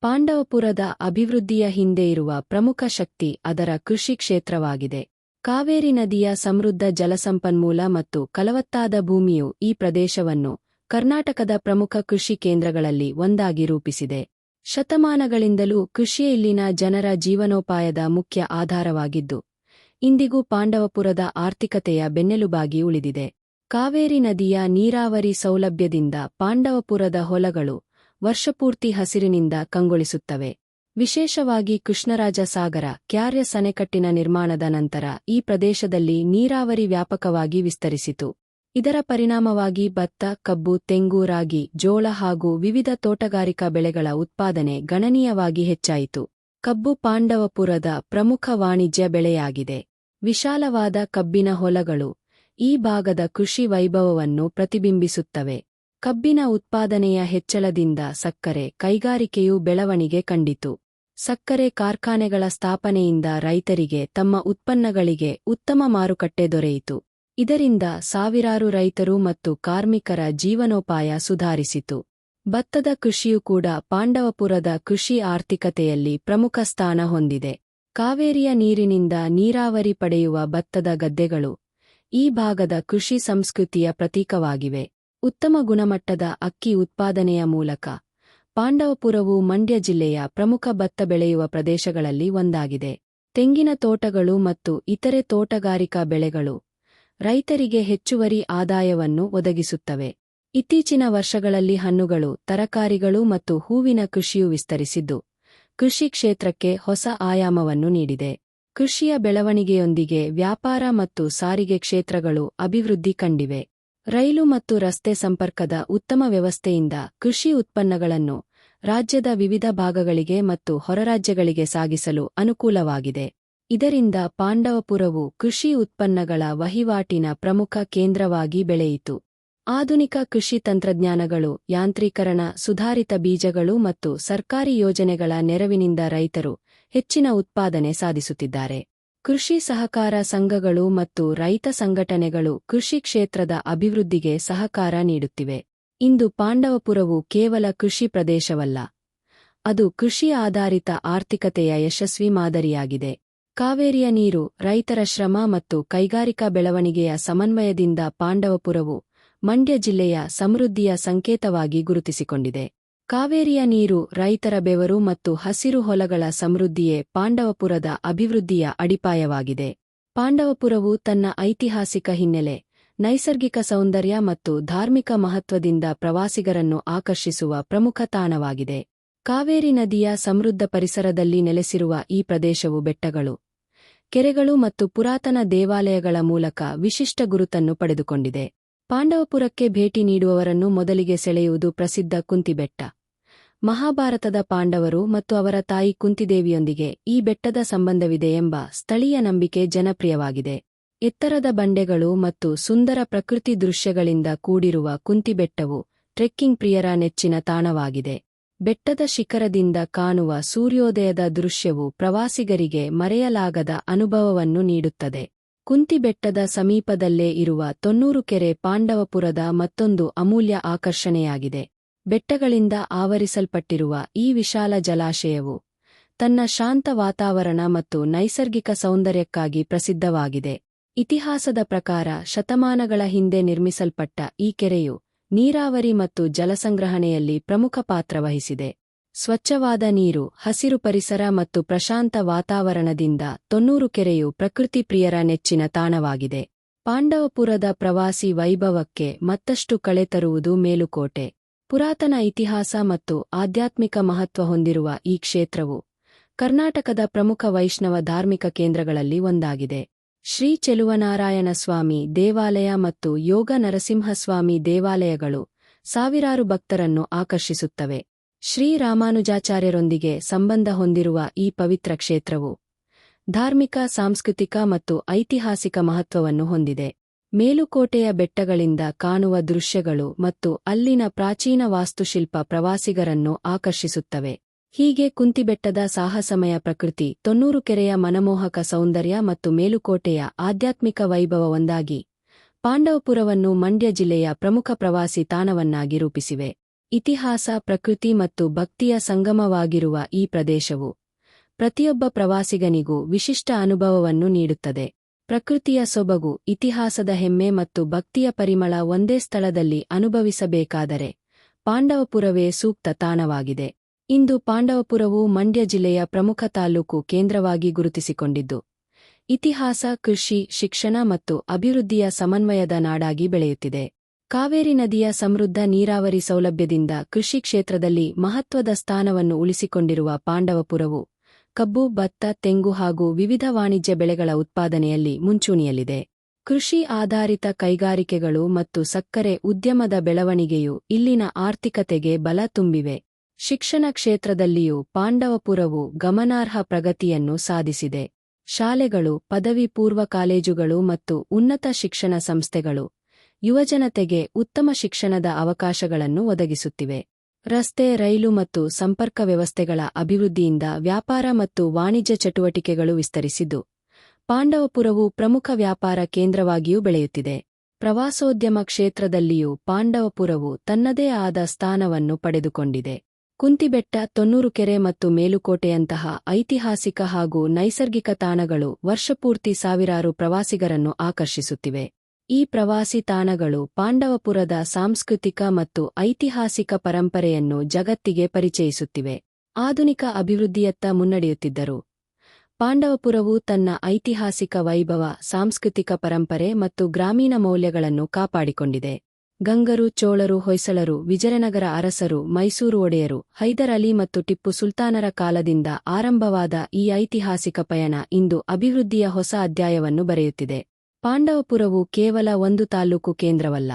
ಪಾಂಡವಪುರದ ಅಭಿವೃದ್ಧಿಯ ಹಿಂದೆ ಇರುವ ಪ್ರಮುಖ ಶಕ್ತಿ ಅದರ ಕೃಷಿ ಕ್ಷೇತ್ರವಾಗಿದೆ. ಕಾವೇರಿ ನದಿಯ ಸಮೃದ್ಧ ಜಲಸಂಪನ್ಮೂಲ ಮತ್ತು ಫಲವತ್ತಾದ ಭೂಮಿಯು ಈ ಪ್ರದೇಶವನ್ನು ಕರ್ನಾಟಕದ ಪ್ರಮುಖ ಕೃಷಿ ಕೇಂದ್ರಗಳಲ್ಲಿ ಒಂದಾಗಿ ರೂಪಿಸಿದೆ. ಶತಮಾನಗಳಿಂದಲೂ ಕೃಷಿಯೇ ಇಲ್ಲಿನ ಜನರ ಜೀವನೋಪಾಯದ ಮುಖ್ಯ ಆಧಾರವಾಗಿದ್ದು, ಇಂದಿಗೂ ಪಾಂಡವಪುರದ ಆರ್ಥಿಕತೆಯ ಬೆನ್ನೆಲುಬಾಗಿ ಉಳಿದಿದೆ. ಕಾವೇರಿ ನದಿಯ ನೀರಾವರಿ ಸೌಲಭ್ಯದಿಂದ ಪಾಂಡವಪುರದ ಹೊಲಗಳು ವರ್ಷಪೂರ್ತಿ ಹಸಿರಿನಿಂದ ಕಂಗೊಳಿಸುತ್ತವೆ. ವಿಶೇಷವಾಗಿ ಕೃಷ್ಣರಾಜ ಸಾಗರ ಕ್ಯಾರ್ಯ ಅಣೆಕಟ್ಟಿನ ನಿರ್ಮಾಣದ ನಂತರ ಈ ಪ್ರದೇಶದಲ್ಲಿ ನೀರಾವರಿ ವ್ಯಾಪಕವಾಗಿ ವಿಸ್ತರಿಸಿತು. ಇದರ ಪರಿಣಾಮವಾಗಿ ಭತ್ತ, ಕಬ್ಬು, ತೆಂಗು, ರಾಗಿ, ಜೋಳ ಹಾಗೂ ವಿವಿಧ ತೋಟಗಾರಿಕಾ ಬೆಳೆಗಳ ಉತ್ಪಾದನೆ ಗಣನೀಯವಾಗಿ ಹೆಚ್ಚಾಯಿತು. ಕಬ್ಬು ಪಾಂಡವಪುರದ ಪ್ರಮುಖ ವಾಣಿಜ್ಯ ಬೆಳೆಯಾಗಿದೆ. ವಿಶಾಲವಾದ ಕಬ್ಬಿನ ಹೊಲಗಳು ಈ ಭಾಗದ ಕೃಷಿ ವೈಭವವನ್ನು ಪ್ರತಿಬಿಂಬಿಸುತ್ತವೆ. ಕಬ್ಬಿನ ಉತ್ಪಾದನೆಯ ಹೆಚ್ಚಳದಿಂದ ಸಕ್ಕರೆ ಕೈಗಾರಿಕೆಯು ಬೆಳವಣಿಗೆ ಕಂಡಿತು. ಸಕ್ಕರೆ ಕಾರ್ಖಾನೆಗಳ ಸ್ಥಾಪನೆಯಿಂದ ರೈತರಿಗೆ ತಮ್ಮ ಉತ್ಪನ್ನಗಳಿಗೆ ಉತ್ತಮ ಮಾರುಕಟ್ಟೆ ದೊರೆಯಿತು. ಇದರಿಂದ ಸಾವಿರಾರು ರೈತರು ಮತ್ತು ಕಾರ್ಮಿಕರ ಜೀವನೋಪಾಯ ಸುಧಾರಿಸಿತು. ಭತ್ತದ ಕೃಷಿಯೂ ಕೂಡ ಪಾಂಡವಪುರದ ಕೃಷಿ ಆರ್ಥಿಕತೆಯಲ್ಲಿ ಪ್ರಮುಖ ಸ್ಥಾನ ಹೊಂದಿದೆ. ಕಾವೇರಿಯ ನೀರಿನಿಂದ ನೀರಾವರಿ ಪಡೆಯುವ ಭತ್ತದ ಗದ್ದೆಗಳು ಈ ಭಾಗದ ಕೃಷಿ ಸಂಸ್ಕೃತಿಯ ಪ್ರತೀಕವಾಗಿವೆ. ಉತ್ತಮ ಗುಣಮಟ್ಟದ ಅಕ್ಕಿ ಉತ್ಪಾದನೆಯ ಮೂಲಕ ಪಾಂಡವಪುರವು ಮಂಡ್ಯ ಜಿಲ್ಲೆಯ ಪ್ರಮುಖ ಭತ್ತ ಬೆಳೆಯುವ ಪ್ರದೇಶಗಳಲ್ಲಿ ಒಂದಾಗಿದೆ. ತೆಂಗಿನ ತೋಟಗಳು ಮತ್ತು ಇತರೆ ತೋಟಗಾರಿಕಾ ಬೆಳೆಗಳು ರೈತರಿಗೆ ಹೆಚ್ಚುವರಿ ಆದಾಯವನ್ನು ಒದಗಿಸುತ್ತವೆ. ಇತ್ತೀಚಿನ ವರ್ಷಗಳಲ್ಲಿ ಹಣ್ಣುಗಳು, ತರಕಾರಿಗಳು ಮತ್ತು ಹೂವಿನ ಕೃಷಿಯು ವಿಸ್ತರಿಸಿದ್ದು, ಕೃಷಿ ಕ್ಷೇತ್ರಕ್ಕೆ ಹೊಸ ಆಯಾಮವನ್ನು ನೀಡಿದೆ. ಕೃಷಿಯ ಬೆಳವಣಿಗೆಯೊಂದಿಗೆ ವ್ಯಾಪಾರ ಮತ್ತು ಸಾರಿಗೆ ಕ್ಷೇತ್ರಗಳು ಅಭಿವೃದ್ಧಿ ಕಂಡಿವೆ. ರೈಲು ಮತ್ತು ರಸ್ತೆ ಸಂಪರ್ಕದ ಉತ್ತಮ ವ್ಯವಸ್ಥೆಯಿಂದ ಕೃಷಿ ಉತ್ಪನ್ನಗಳನ್ನು ರಾಜ್ಯದ ವಿವಿಧ ಭಾಗಗಳಿಗೆ ಮತ್ತು ಹೊರರಾಜ್ಯಗಳಿಗೆ ಸಾಗಿಸಲು ಅನುಕೂಲವಾಗಿದೆ. ಇದರಿಂದ ಪಾಂಡವಪುರವು ಕೃಷಿ ಉತ್ಪನ್ನಗಳ ವಹಿವಾಟಿನ ಪ್ರಮುಖ ಕೇಂದ್ರವಾಗಿ ಬೆಳೆಯಿತು. ಆಧುನಿಕ ಕೃಷಿ ತಂತ್ರಜ್ಞಾನಗಳು, ಯಾಂತ್ರೀಕರಣ, ಸುಧಾರಿತ ಬೀಜಗಳು ಮತ್ತು ಸರ್ಕಾರಿ ಯೋಜನೆಗಳ ನೆರವಿನಿಂದ ರೈತರು ಹೆಚ್ಚಿನ ಉತ್ಪಾದನೆ ಸಾಧಿಸುತ್ತಿದ್ದಾರೆ. ಕೃಷಿ ಸಹಕಾರ ಸಂಘಗಳು ಮತ್ತು ರೈತ ಸಂಘಟನೆಗಳು ಕೃಷಿ ಕ್ಷೇತ್ರದ ಅಭಿವೃದ್ಧಿಗೆ ಸಹಕಾರ ನೀಡುತ್ತಿವೆ. ಇಂದು ಪಾಂಡವಪುರವು ಕೇವಲ ಕೃಷಿ ಪ್ರದೇಶವಲ್ಲ, ಅದು ಕೃಷಿ ಆಧಾರಿತ ಆರ್ಥಿಕತೆಯ ಯಶಸ್ವಿ ಮಾದರಿಯಾಗಿದೆ. ಕಾವೇರಿಯ ನೀರು, ರೈತರ ಶ್ರಮ ಮತ್ತು ಕೈಗಾರಿಕಾ ಬೆಳವಣಿಗೆಯ ಸಮನ್ವಯದಿಂದ ಪಾಂಡವಪುರವು ಮಂಡ್ಯ ಜಿಲ್ಲೆಯ ಸಮೃದ್ಧಿಯ ಸಂಕೇತವಾಗಿ ಗುರುತಿಸಿಕೊಂಡಿದೆ. ಕಾವೇರಿಯ ನೀರು, ರೈತರ ಬೆವರು ಮತ್ತು ಹಸಿರು ಹೊಲಗಳ ಸಮೃದ್ಧಿಯೇ ಪಾಂಡವಪುರದ ಅಭಿವೃದ್ಧಿಯ ಅಡಿಪಾಯವಾಗಿದೆ. ಪಾಂಡವಪುರವು ತನ್ನ ಐತಿಹಾಸಿಕ ಹಿನ್ನೆಲೆ, ನೈಸರ್ಗಿಕ ಸೌಂದರ್ಯ ಮತ್ತು ಧಾರ್ಮಿಕ ಮಹತ್ವದಿಂದ ಪ್ರವಾಸಿಗರನ್ನು ಆಕರ್ಷಿಸುವ ಪ್ರಮುಖ ತಾಣವಾಗಿದೆ. ಕಾವೇರಿ ನದಿಯ ಸಮೃದ್ಧ ಪರಿಸರದಲ್ಲಿ ನೆಲೆಸಿರುವ ಈ ಪ್ರದೇಶವು ಬೆಟ್ಟಗಳು, ಕೆರೆಗಳು ಮತ್ತು ಪುರಾತನ ದೇವಾಲಯಗಳ ಮೂಲಕ ವಿಶಿಷ್ಟ ಗುರುತನ್ನು ಪಡೆದುಕೊಂಡಿದೆ. ಪಾಂಡವಪುರಕ್ಕೆ ಭೇಟಿ ನೀಡುವವರನ್ನು ಮೊದಲಿಗೆ ಸೆಳೆಯುವುದು ಪ್ರಸಿದ್ಧ ಕುಂತಿಬೆಟ್ಟ. ಮಹಾಭಾರತದ ಪಾಂಡವರು ಮತ್ತು ಅವರ ತಾಯಿ ಕುಂತಿದೇವಿಯೊಂದಿಗೆ ಈ ಬೆಟ್ಟದ ಸಂಬಂಧವಿದೆ ಎಂಬ ಸ್ಥಳೀಯ ನಂಬಿಕೆ ಜನಪ್ರಿಯವಾಗಿದೆ. ಎತ್ತರದ ಬಂಡೆಗಳು ಮತ್ತು ಸುಂದರ ಪ್ರಕೃತಿ ದೃಶ್ಯಗಳಿಂದ ಕೂಡಿರುವ ಕುಂತಿಬೆಟ್ಟವು ಟ್ರೆಕ್ಕಿಂಗ್ ಪ್ರಿಯರ ನೆಚ್ಚಿನ ತಾಣವಾಗಿದೆ. ಬೆಟ್ಟದ ಶಿಖರದಿಂದ ಕಾಣುವ ಸೂರ್ಯೋದಯದ ದೃಶ್ಯವು ಪ್ರವಾಸಿಗರಿಗೆ ಮರೆಯಲಾಗದ ಅನುಭವವನ್ನು ನೀಡುತ್ತದೆ. ಕುಂತಿಬೆಟ್ಟದ ಸಮೀಪದಲ್ಲೇ ಇರುವ ತೊನ್ನೂರು ಕೆರೆ ಪಾಂಡವಪುರದ ಮತ್ತೊಂದು ಅಮೂಲ್ಯ ಆಕರ್ಷಣೆಯಾಗಿದೆ. ಬೆಟ್ಟಗಳಿಂದ ಆವರಿಸಲ್ಪಟ್ಟಿರುವ ಈ ವಿಶಾಲ ಜಲಾಶಯವು ತನ್ನ ಶಾಂತ ವಾತಾವರಣ ಮತ್ತು ನೈಸರ್ಗಿಕ ಸೌಂದರ್ಯಕ್ಕಾಗಿ ಪ್ರಸಿದ್ಧವಾಗಿದೆ. ಇತಿಹಾಸದ ಪ್ರಕಾರ ಶತಮಾನಗಳ ಹಿಂದೆ ನಿರ್ಮಿಸಲ್ಪಟ್ಟ ಈ ಕೆರೆಯು ನೀರಾವರಿ ಮತ್ತು ಜಲಸಂಗ್ರಹಣೆಯಲ್ಲಿ ಪ್ರಮುಖ ಪಾತ್ರ ವಹಿಸಿದೆ. ಸ್ವಚ್ಛವಾದ ನೀರು, ಹಸಿರು ಪರಿಸರ ಮತ್ತು ಪ್ರಶಾಂತ ವಾತಾವರಣದಿಂದ ತೊನ್ನೂರು ಕೆರೆಯು ಪ್ರಕೃತಿ ಪ್ರಿಯರ ನೆಚ್ಚಿನ ತಾಣವಾಗಿದೆ. ಪಾಂಡವಪುರದ ಪ್ರವಾಸಿ ವೈಭವಕ್ಕೆ ಮತ್ತಷ್ಟು ಕಳೆ ತರುವುದು ಮೇಲುಕೋಟೆ. ಪುರಾತನ ಇತಿಹಾಸ ಮತ್ತು ಆಧ್ಯಾತ್ಮಿಕ ಮಹತ್ವ ಹೊಂದಿರುವ ಈ ಕ್ಷೇತ್ರವು ಕರ್ನಾಟಕದ ಪ್ರಮುಖ ವೈಷ್ಣವ ಧಾರ್ಮಿಕ ಕೇಂದ್ರಗಳಲ್ಲಿ ಒಂದಾಗಿದೆ. ಶ್ರೀ ಚೆಲುವನಾರಾಯಣಸ್ವಾಮಿ ದೇವಾಲಯ ಮತ್ತು ಯೋಗ ನರಸಿಂಹಸ್ವಾಮಿ ದೇವಾಲಯಗಳು ಸಾವಿರಾರು ಭಕ್ತರನ್ನು ಆಕರ್ಷಿಸುತ್ತವೆ. ಶ್ರೀ ರಾಮಾನುಜಾಚಾರ್ಯರೊಂದಿಗೆ ಸಂಬಂಧ ಹೊಂದಿರುವ ಈ ಪವಿತ್ರ ಕ್ಷೇತ್ರವು ಧಾರ್ಮಿಕ, ಸಾಂಸ್ಕೃತಿಕ ಮತ್ತು ಐತಿಹಾಸಿಕ ಮಹತ್ವವನ್ನು ಹೊಂದಿದೆ. ಮೇಲುಕೋಟೆಯ ಬೆಟ್ಟಗಳಿಂದ ಕಾಣುವ ದೃಶ್ಯಗಳು ಮತ್ತು ಅಲ್ಲಿನ ಪ್ರಾಚೀನ ವಾಸ್ತುಶಿಲ್ಪ ಪ್ರವಾಸಿಗರನ್ನು ಆಕರ್ಷಿಸುತ್ತವೆ. ಹೀಗೆ ಕುಂತಿಬೆಟ್ಟದ ಸಾಹಸಮಯ ಪ್ರಕೃತಿ, ತೊನ್ನೂರು ಕೆರೆಯ ಮನಮೋಹಕ ಸೌಂದರ್ಯ ಮತ್ತು ಮೇಲುಕೋಟೆಯ ಆಧ್ಯಾತ್ಮಿಕ ವೈಭವ ಒಂದಾಗಿ ಪಾಂಡವಪುರವನ್ನು ಮಂಡ್ಯ ಜಿಲ್ಲೆಯ ಪ್ರಮುಖ ಪ್ರವಾಸಿ ತಾಣವನ್ನಾಗಿ ರೂಪಿಸಿವೆ. ಇತಿಹಾಸ, ಪ್ರಕೃತಿ ಮತ್ತು ಭಕ್ತಿಯ ಸಂಗಮವಾಗಿರುವ ಈ ಪ್ರದೇಶವು ಪ್ರತಿಯೊಬ್ಬ ಪ್ರವಾಸಿಗನಿಗೂ ವಿಶಿಷ್ಟ ಅನುಭವವನ್ನು ನೀಡುತ್ತದೆ. ಪ್ರಕೃತಿಯ ಸೊಬಗು, ಇತಿಹಾಸದ ಹೆಮ್ಮೆ ಮತ್ತು ಭಕ್ತಿಯ ಪರಿಮಳ ಒಂದೇ ಸ್ಥಳದಲ್ಲಿ ಅನುಭವಿಸಬೇಕಾದರೆ ಪಾಂಡವಪುರವೇ ಸೂಕ್ತ ತಾಣವಾಗಿದೆ. ಇಂದು ಪಾಂಡವಪುರವು ಮಂಡ್ಯ ಜಿಲ್ಲೆಯ ಪ್ರಮುಖ ತಾಲೂಕು ಕೇಂದ್ರವಾಗಿ ಗುರುತಿಸಿಕೊಂಡಿದ್ದು, ಇತಿಹಾಸ, ಕೃಷಿ, ಶಿಕ್ಷಣ ಮತ್ತು ಅಭಿವೃದ್ಧಿಯ ಸಮನ್ವಯದ ನಾಡಾಗಿ ಬೆಳೆಯುತ್ತಿದೆ. ಕಾವೇರಿ ನದಿಯ ಸಮೃದ್ಧ ನೀರಾವರಿ ಸೌಲಭ್ಯದಿಂದ ಕೃಷಿ ಕ್ಷೇತ್ರದಲ್ಲಿ ಮಹತ್ವದ ಸ್ಥಾನವನ್ನು ಉಳಿಸಿಕೊಂಡಿರುವ ಪಾಂಡವಪುರವು ಕಬ್ಬು, ಭತ್ತ, ತೆಂಗು ಹಾಗೂ ವಿವಿಧ ವಾಣಿಜ್ಯ ಬೆಳೆಗಳ ಉತ್ಪಾದನೆಯಲ್ಲಿ ಮುಂಚೂಣಿಯಲ್ಲಿದೆ. ಕೃಷಿ ಆಧಾರಿತ ಕೈಗಾರಿಕೆಗಳು ಮತ್ತು ಸಕ್ಕರೆ ಉದ್ಯಮದ ಬೆಳವಣಿಗೆಯು ಇಲ್ಲಿನ ಆರ್ಥಿಕತೆಗೆ ಬಲ ತುಂಬಿವೆ. ಶಿಕ್ಷಣ ಕ್ಷೇತ್ರದಲ್ಲಿಯೂ ಪಾಂಡವಪುರವು ಗಮನಾರ್ಹ ಪ್ರಗತಿಯನ್ನು ಸಾಧಿಸಿದೆ. ಶಾಲೆಗಳು, ಪದವಿ ಪೂರ್ವ ಕಾಲೇಜುಗಳು ಮತ್ತು ಉನ್ನತ ಶಿಕ್ಷಣ ಸಂಸ್ಥೆಗಳು ಯುವಜನತೆಗೆ ಉತ್ತಮ ಶಿಕ್ಷಣದ ಅವಕಾಶಗಳನ್ನು ಒದಗಿಸುತ್ತಿವೆ. ರಸ್ತೆ, ರೈಲು ಮತ್ತು ಸಂಪರ್ಕ ವ್ಯವಸ್ಥೆಗಳ ಅಭಿವೃದ್ಧಿಯಿಂದ ವ್ಯಾಪಾರ ಮತ್ತು ವಾಣಿಜ್ಯ ಚಟುವಟಿಕೆಗಳು ವಿಸ್ತರಿಸಿದ್ದು, ಪಾಂಡವಪುರವು ಪ್ರಮುಖ ವ್ಯಾಪಾರ ಕೇಂದ್ರವಾಗಿಯೂ ಬೆಳೆಯುತ್ತಿದೆ. ಪ್ರವಾಸೋದ್ಯಮ ಕ್ಷೇತ್ರದಲ್ಲಿಯೂ ಪಾಂಡವಪುರವು ತನ್ನದೇ ಆದ ಸ್ಥಾನವನ್ನು ಪಡೆದುಕೊಂಡಿದೆ. ಕುಂತಿಬೆಟ್ಟ, ತೊನ್ನೂರು ಕೆರೆ ಮತ್ತು ಮೇಲುಕೋಟೆಯಂತಹ ಐತಿಹಾಸಿಕ ಹಾಗೂ ನೈಸರ್ಗಿಕ ತಾಣಗಳು ವರ್ಷಪೂರ್ತಿ ಸಾವಿರಾರು ಪ್ರವಾಸಿಗರನ್ನು ಆಕರ್ಷಿಸುತ್ತಿವೆ. ಈ ಪ್ರವಾಸಿ ತಾಣಗಳು ಪಾಂಡವಪುರದ ಸಾಂಸ್ಕೃತಿಕ ಮತ್ತು ಐತಿಹಾಸಿಕ ಪರಂಪರೆಯನ್ನು ಜಗತ್ತಿಗೆ ಪರಿಚಯಿಸುತ್ತಿವೆ. ಆಧುನಿಕ ಅಭಿವೃದ್ಧಿಯತ್ತ ಮುನ್ನಡೆಯುತ್ತಿದ್ದರೂ ಪಾಂಡವಪುರವು ತನ್ನ ಐತಿಹಾಸಿಕ ವೈಭವ, ಸಾಂಸ್ಕೃತಿಕ ಪರಂಪರೆ ಮತ್ತು ಗ್ರಾಮೀಣ ಮೌಲ್ಯಗಳನ್ನು ಕಾಪಾಡಿಕೊಂಡಿದೆ. ಗಂಗರು, ಚೋಳರು, ಹೊಯ್ಸಳರು, ವಿಜಯನಗರ ಅರಸರು, ಮೈಸೂರು ಒಡೆಯರು, ಹೈದರ್ ಅಲಿ ಮತ್ತು ಟಿಪ್ಪು ಸುಲ್ತಾನರ ಕಾಲದಿಂದ ಆರಂಭವಾದ ಈ ಐತಿಹಾಸಿಕ ಪಯಣ ಇಂದು ಅಭಿವೃದ್ಧಿಯ ಹೊಸ ಅಧ್ಯಾಯವನ್ನು ಬರೆಯುತ್ತಿದೆ. ಪಾಂಡವಪುರವು ಕೇವಲ ಒಂದು ತಾಲೂಕು ಕೇಂದ್ರವಲ್ಲ,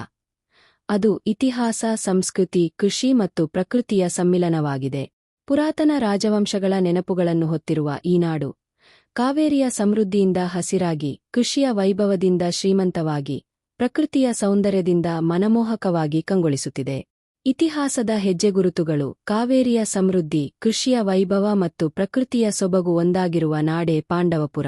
ಅದು ಇತಿಹಾಸ, ಸಂಸ್ಕೃತಿ, ಕೃಷಿ ಮತ್ತು ಪ್ರಕೃತಿಯ ಸಮ್ಮಿಲನವಾಗಿದೆ. ಪುರಾತನ ರಾಜವಂಶಗಳ ನೆನಪುಗಳನ್ನು ಹೊತ್ತಿರುವ ಈ ನಾಡು ಕಾವೇರಿಯ ಸಮೃದ್ಧಿಯಿಂದ ಹಸಿರಾಗಿ, ಕೃಷಿಯ ವೈಭವದಿಂದ ಶ್ರೀಮಂತವಾಗಿ ಪ್ರಕೃತಿಯ ಸೌಂದರ್ಯದಿಂದ ಮನಮೋಹಕವಾಗಿ ಕಂಗೊಳಿಸುತ್ತಿದೆ. ಇತಿಹಾಸದ ಹೆಜ್ಜೆಗುರುತುಗಳು, ಕಾವೇರಿಯ ಸಮೃದ್ಧಿ, ಕೃಷಿಯ ವೈಭವ ಮತ್ತು ಪ್ರಕೃತಿಯ ಸೊಬಗು ಒಂದಾಗಿರುವ ನಾಡೇ ಪಾಂಡವಪುರ.